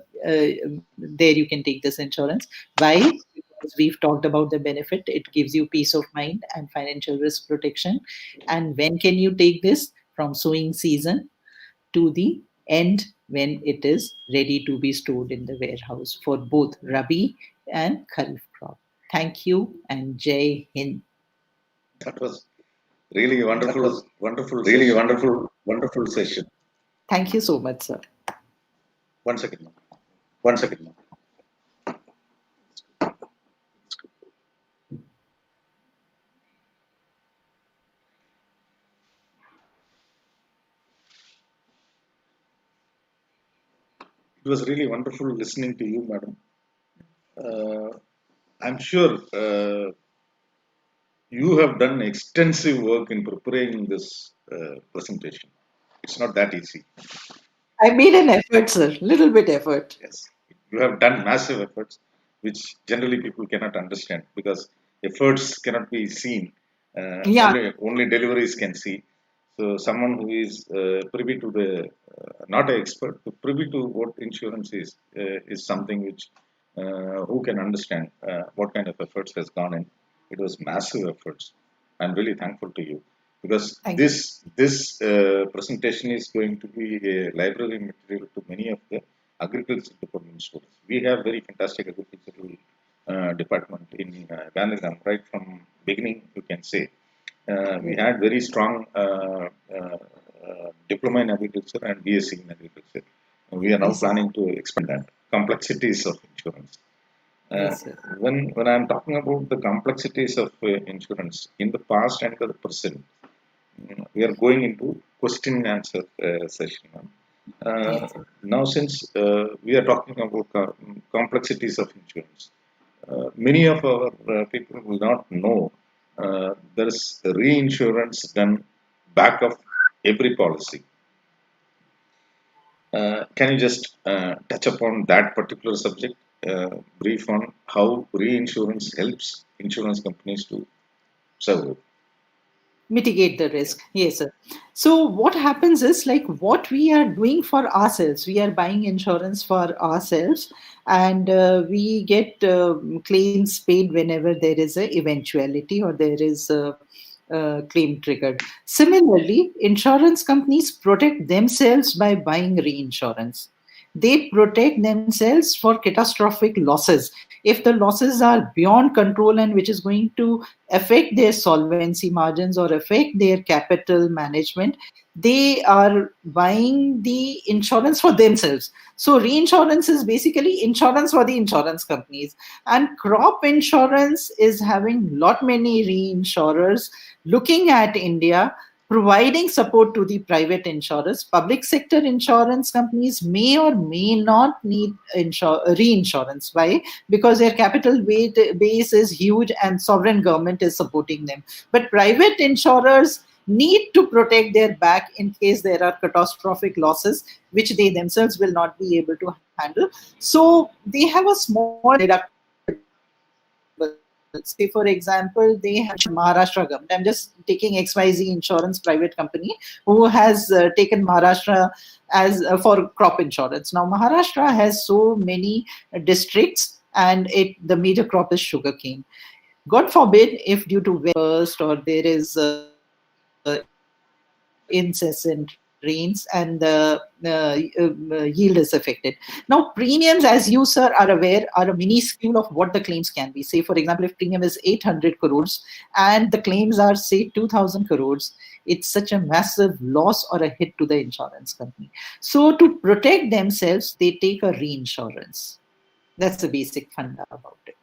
you can take this insurance. Why? Because we've talked about the benefit. It gives you peace of mind and financial risk protection. And when can you take this? From sowing season to the end, when it is ready to be stored in the warehouse for both Rabi and Kharif crop. Thank you, and Jai Hind. That was really wonderful, wonderful session. Thank you so much, sir. One second. One second. It was really wonderful listening to you, madam. I'm sure you have done extensive work in preparing this presentation. It's not that easy. I made an effort, sir. Little bit effort. Yes, you have done massive efforts, which generally people cannot understand, because efforts cannot be seen. Only deliveries can see. So someone who is privy to the, not an expert, but privy to what insurance is something which who can understand what kind of efforts has gone in. It was massive efforts. I'm really thankful to you, because this presentation is going to be a library material to many of the agriculture department students. We have very fantastic agricultural department in Gandhian, right from beginning, you can say. We had very strong diploma in agriculture and BSc in agriculture. we are now planning to expand that. Complexities of insurance. Yes, sir. When I'm talking about the complexities of insurance in the past and the present, we are going into question and answer session. Yes, sir. Now, since we are talking about complexities of insurance, many of our people will not know there is reinsurance done back of every policy. Can you just touch upon that particular subject, brief on how reinsurance helps insurance companies to survive? Mitigate the risk. Yes, sir. So what happens is, like, what we are doing for ourselves, we are buying insurance for ourselves, and we get claims paid whenever there is a eventuality or there is a claim triggered. Similarly, insurance companies protect themselves by buying reinsurance. They protect themselves for catastrophic losses. If the losses are beyond control and which is going to affect their solvency margins or affect their capital management, they are buying the insurance for themselves. So reinsurance is basically insurance for the insurance companies, and crop insurance is having lot many reinsurers looking at India, providing support to the private insurers. Public sector insurance companies may or may not need reinsurance. Why? Because their capital base is huge and sovereign government is supporting them. But private insurers need to protect their back in case there are catastrophic losses, which they themselves will not be able to handle. So they have a small deductible. Say, for example, they have Maharashtra government. I'm just taking XYZ Insurance private company who has taken Maharashtra as for crop insurance. Now, Maharashtra has so many districts, and the major crop is sugarcane. God forbid if due to burst or there is incessant rains and the yield is affected. Now, premiums, as you, sir, are aware, are a minuscule of what the claims can be. Say, for example, if premium is 800 crores and the claims are, say, 2,000 crores, it's such a massive loss or a hit to the insurance company. So, to protect themselves, they take a reinsurance. That's the basic funda about it.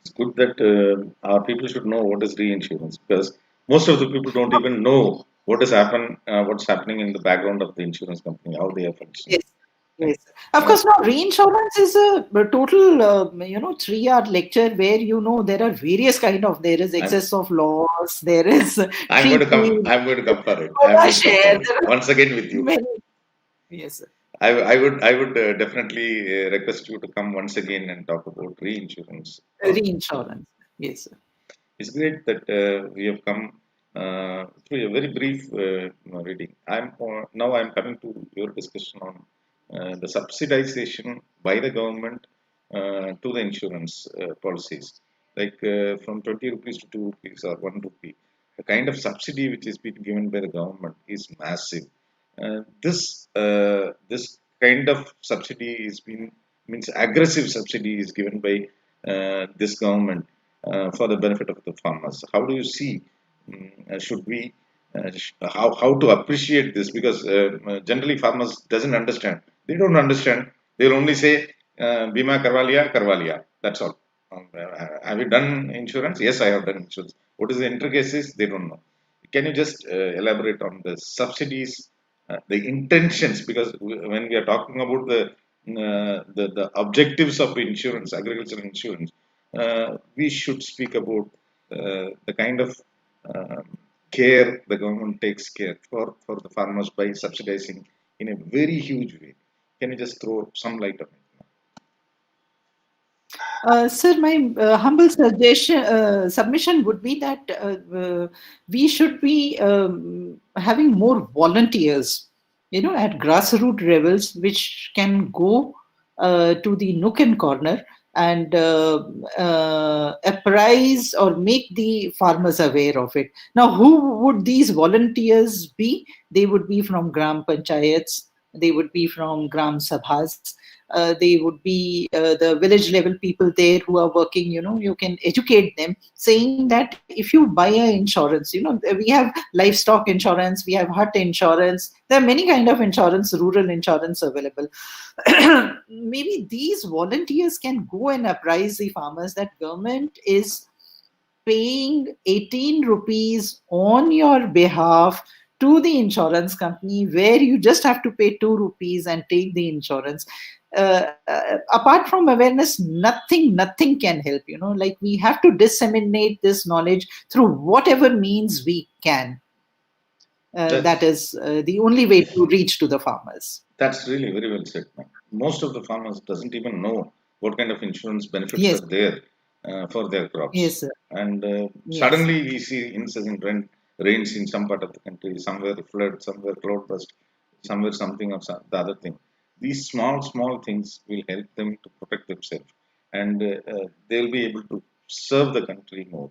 It's good that our people should know what is reinsurance, because most of the people don't even know what's happening in the background of the insurance company, how they are functioning. Yes. Yes. Of course, now reinsurance is a total, 3-hour lecture where, there are various kind of, there is excess of loss, there is I'm going to come. I'm going to come for it. I'm going to come for it once again with you. Yes, sir. I would definitely request you to come once again and talk about reinsurance. Reinsurance. Yes, sir. It's great that we have come through a very brief reading. I'm coming to your discussion on the subsidization by the government to the insurance policies, like from 20 rupees to 2 rupees or 1 rupee. The kind of subsidy which is being given by the government is massive. This kind of subsidy is being means aggressive subsidy is given by this government for the benefit of the farmers. How do you see? Should we how to appreciate this? Because generally farmers doesn't understand. They don't understand. They'll only say bima karwa liya. That's all. Have you done insurance? Yes, I have done insurance. What is the intricacies? They don't know. Can you just elaborate on the subsidies, the intentions? Because when we are talking about the objectives of insurance, agricultural insurance, we should speak about the kind of care the government takes care for the farmers by subsidizing in a very huge way. Can you just throw some light on it? Sir, my humble submission would be that we should be having more volunteers, at grassroots levels, which can go to the nook and corner and apprise or make the farmers aware of it. Now, who would these volunteers be? They would be from gram panchayats, they would be from Gram Sabhas, they would be the village level people there who are working. You can educate them, saying that if you buy a insurance, we have livestock insurance, we have hut insurance, there are many kind of insurance, rural insurance available. Maybe these volunteers can go and apprise the farmers that government is paying 18 rupees on your behalf to the insurance company, where you just have to pay 2 rupees and take the insurance. Apart from awareness, nothing can help. Like, we have to disseminate this knowledge through whatever means we can. That That's is the only way to reach to the farmers. that's really very well said, ma'am. Most of the farmers doesn't even know what kind of insurance benefits Yes, are there for their crops, yes, sir. and Yes. suddenly we see incessant rains in some part of the country, somewhere flood, somewhere cloud burst, somewhere something or the other thing. These small things will help them to protect themselves, and they'll be able to serve the country more.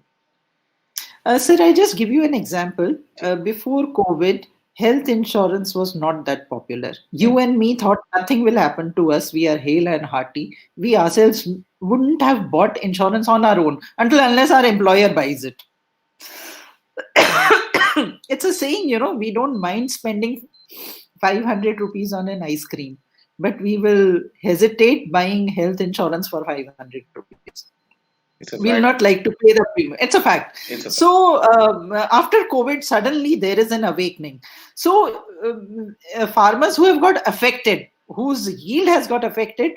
Sir, I just give you an example. Before COVID, health insurance was not that popular. Hmm. You and me thought nothing will happen to us. We are hale and hearty. We ourselves wouldn't have bought insurance on our own until unless our employer buys it. It's a saying, we don't mind spending 500 rupees on an ice cream, but we will hesitate buying health insurance for 500 rupees. It's a We'll fact. not like to pay the premium. It's a fact. It's a fact. So after COVID, suddenly there is an awakening. So farmers who have got affected, whose yield has got affected,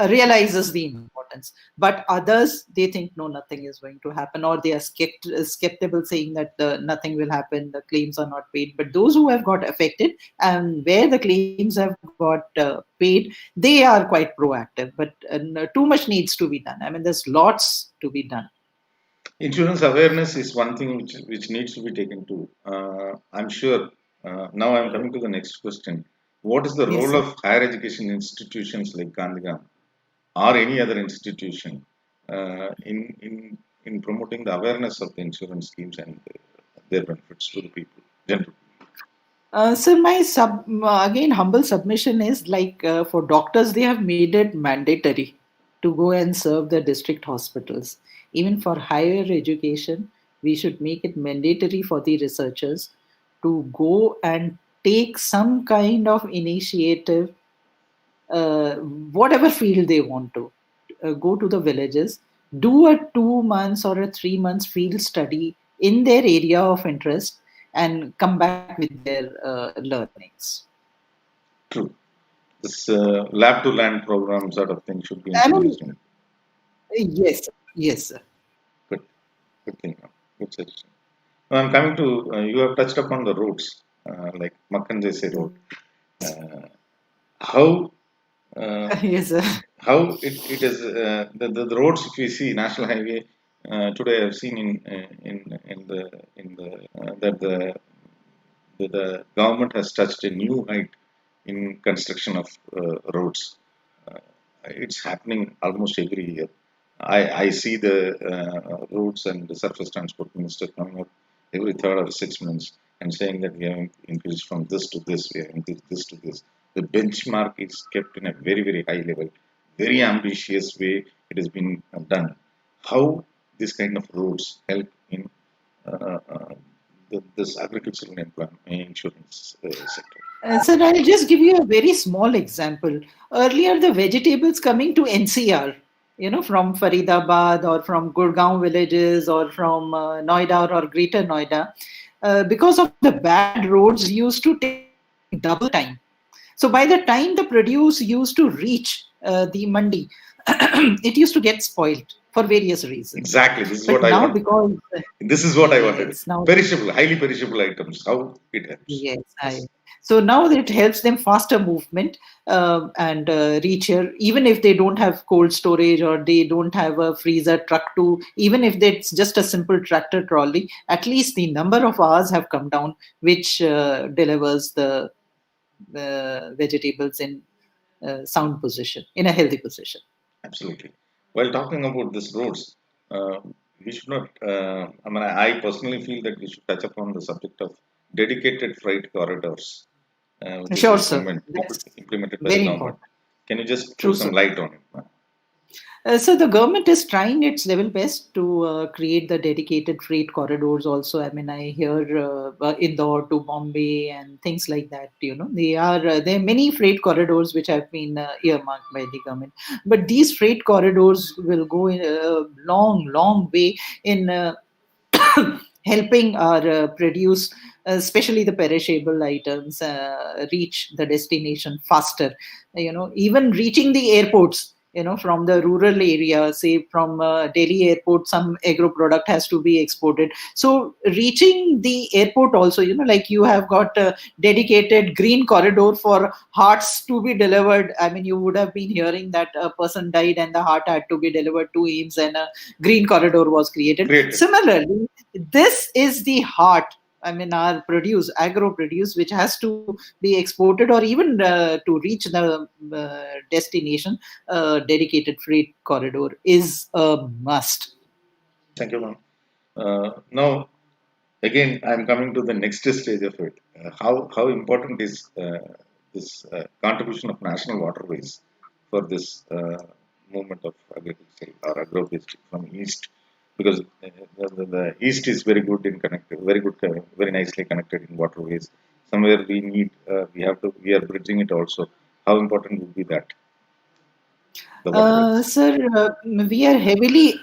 realizes the importance. But others, they think no, nothing is going to happen, or they are skeptical, saying that nothing will happen, the claims are not paid. But those who have got affected and where the claims have got paid, they are quite proactive. But too much needs to be done. I mean, there's lots to be done. Insurance awareness is one thing which needs to be taken to. I'm sure. Now I'm coming to the next question. What is the Yes, role sir. of higher education institutions like Gandhian or any other institution in promoting the awareness of the insurance schemes and their benefits to the people? General. So my again humble submission is like, for doctors, they have made it mandatory to go and serve the district hospitals. Even for higher education, we should make it mandatory for the researchers to go and take some kind of initiative, whatever field they want to, go to the villages, do a 2 months or a 3 months field study in their area of interest, and come back with their learnings. True. This lab to land program sort of thing should be I mean, introduced in. yes, yes, sir. Good, good thing. Good suggestion. Now I'm coming to you have touched upon the roads like Makkan Jese road. Uh, how Yes, sir. how it is the roads if we see national highway today I've seen in the that the government has touched a new height in construction of roads. Uh, it's happening almost every year. I see the roads and the surface transport minister coming up every 3 or 6 months and saying that we have increased from this to this, we have increased this to this. The benchmark is kept in a very high level, very ambitious way. It has been done. How this kind of roads help in this agricultural employment insurance sector? Sir, I'll just give you a very small example. Earlier, the vegetables coming to NCR, from Faridabad or from Gurgaon villages or from Noida or Greater Noida, because of the bad roads, used to take double time. So by the time the produce used to reach the mandi, it used to get spoiled for various reasons. Exactly. This is But what I now, want. because This is what I wanted. yes, now Perishable, highly perishable items. How it helps. yes, Yes. so now it helps them faster movement, and reach here, even if they don't have cold storage or they don't have a freezer truck to, even if it's just a simple tractor trolley, at least the number of hours have come down, which delivers the vegetables in sound position, in a healthy position. Absolutely. While talking about these roads, we should not. I mean, I personally feel that we should touch upon the subject of dedicated freight corridors. which Sure, is sir. implemented by the Very government. important. Can you just throw True, some sir. light on it, ma'am? So the government is trying its level best to create the dedicated freight corridors. Also, I mean, I hear Indore to Bombay and things like that. There are many freight corridors which have been earmarked by the government. But these freight corridors will go in a long, long way in helping our produce, especially the perishable items, reach the destination faster. Even reaching the airports. From the rural area, say from Delhi airport, some agro product has to be exported. So reaching the airport also, like you have got a dedicated green corridor for hearts to be delivered. I mean, you would have been hearing that a person died and the heart had to be delivered to Ames and a green corridor was created. Similarly, this is the heart. I mean, our agro produce, which has to be exported or even to reach the destination, dedicated freight corridor is a must. Thank you, ma'am. Now, again, I'm coming to the next stage of it. How important is this contribution of national waterways for this movement of agriculture or agro-based from east? Because the east is very good in connected, very nicely connected in waterways. Somewhere we are bridging it also. How important would be that, the waterways? Sir, we are heavily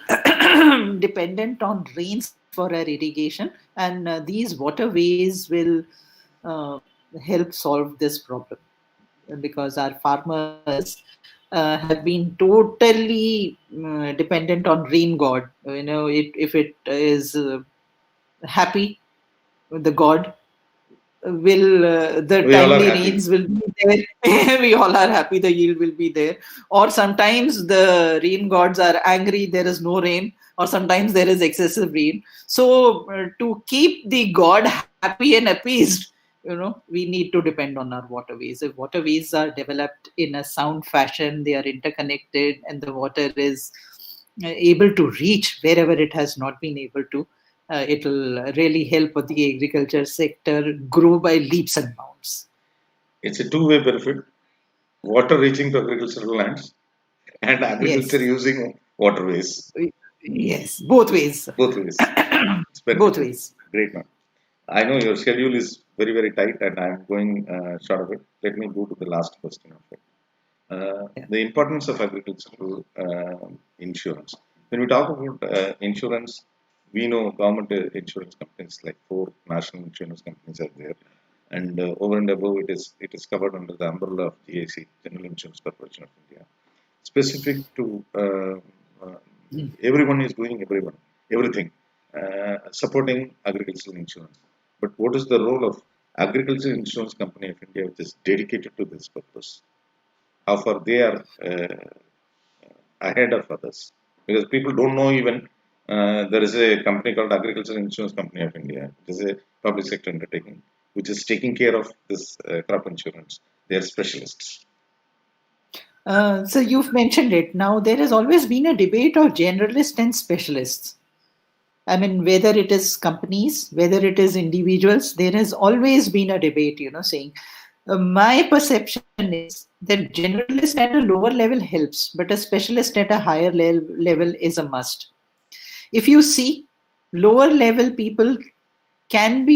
dependent on rains for our irrigation, and these waterways will uh, help solve this problem because our farmers have been totally dependent on rain god. If it is happy, the god will the We all are timely happy. rains will be there. We all are happy the yield will be there. Or sometimes the rain gods are angry, there is no rain, or sometimes there is excessive rain. So to keep the god happy and appeased, we need to depend on our waterways. If waterways are developed in a sound fashion, they are interconnected, and the water is able to reach wherever it has not been able to, it will really help the agriculture sector grow by leaps and bounds. It's a two-way benefit: water reaching to agricultural lands and agriculture Yes, using waterways. yes, both ways. Both ways. It's Both beneficial. ways. Great, man. I know your schedule is very, very tight and I'm going short of it. Let me go to the last question of it. Yeah. The importance of agricultural insurance. When we talk about insurance, we know government insurance companies like four national insurance companies are there, and over and above it is covered under the umbrella of GIC, General Insurance Corporation of India. Specific to everyone is doing everything supporting agricultural insurance. But what is the role of agricultural insurance company of India, which is dedicated to this purpose? How far they are ahead of others? Because people don't know even there is a company called Agricultural Insurance Company of India. It is a public sector undertaking which is taking care of this crop insurance. They are specialists. So you've mentioned it. Now, there has always been a debate of generalists and specialists. I mean, whether it is companies, whether it is individuals, there has always been a debate, saying my perception is that generalist at a lower level helps, but a specialist at a higher level is a must. If you see, lower level people can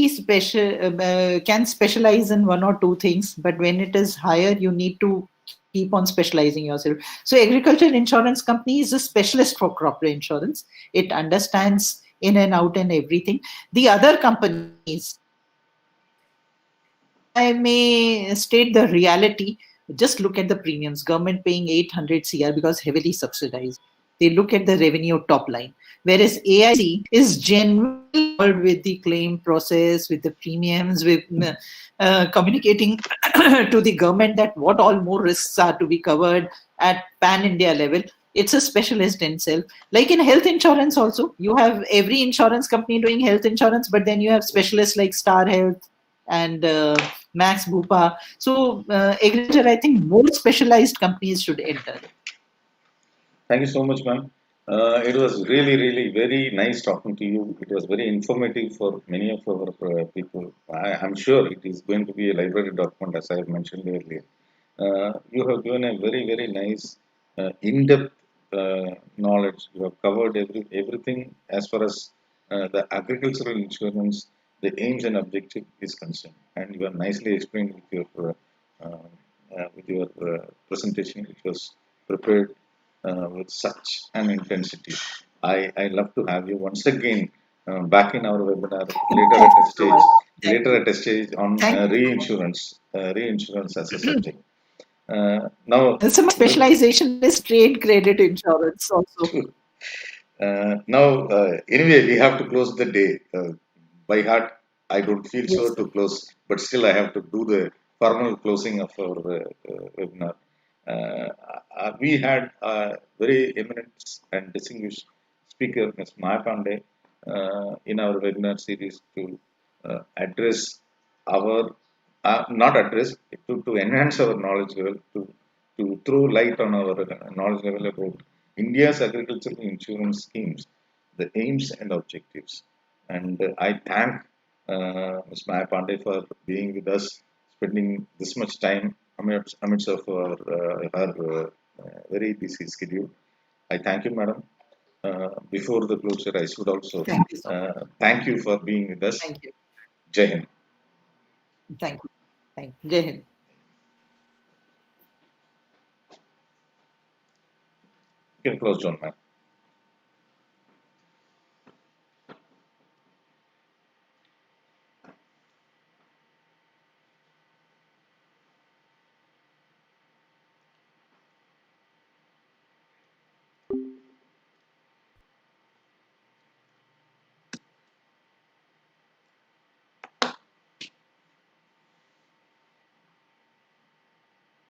specialize in one or two things, but when it is higher, you need to keep on specializing yourself. So agriculture insurance company is a specialist for crop insurance. It understands in and out and everything. The other companies, if I may state the reality, just look at the premiums. Government paying 800 CR because heavily subsidized. They look at the revenue top line. Whereas AIC is genuinely involved with the claim process, with the premiums, with communicating to the government that what all more risks are to be covered at pan-India level. It's a specialist in itself. Like in health insurance also, you have every insurance company doing health insurance, but then you have specialists like Star Health and Max Bupa. So agriculture, I think more specialized companies should enter. Thank you so much, ma'am. It was really, really very nice talking to you. It was very informative for many of our people. I'm sure it is going to be a library document, as I have mentioned earlier. You have given a very, very nice, in-depth knowledge. You have covered everything as far as the agricultural insurance, the aims and objective is concerned, and you have nicely explained with your presentation. It was prepared with such an intensity. I love to have you once again back in our webinar later Thank at a you so stage, much. Thank you. on Thank you so much. reinsurance as a subject. Now, And so my specialization is trade credit insurance also. Anyway, we have to close the day. By heart, I don't feel so Yes, to sir. close, but still I have to do the formal closing of our webinar. We had a very eminent and distinguished speaker, Ms. Maya Pandey, in our webinar series to address our, not address, to enhance our knowledge level, to throw light on our knowledge level about India's agricultural insurance schemes, the aims and objectives. And I thank Ms. Maya Pandey for being with us, spending this much time amidst of her very busy schedule. I thank you, madam. Before the closure, I should also Thank you so much. thank you for being with us. Thank you. Jai Hind. Thank you. Thank you. Jai Hind. You can close, John, ma'am.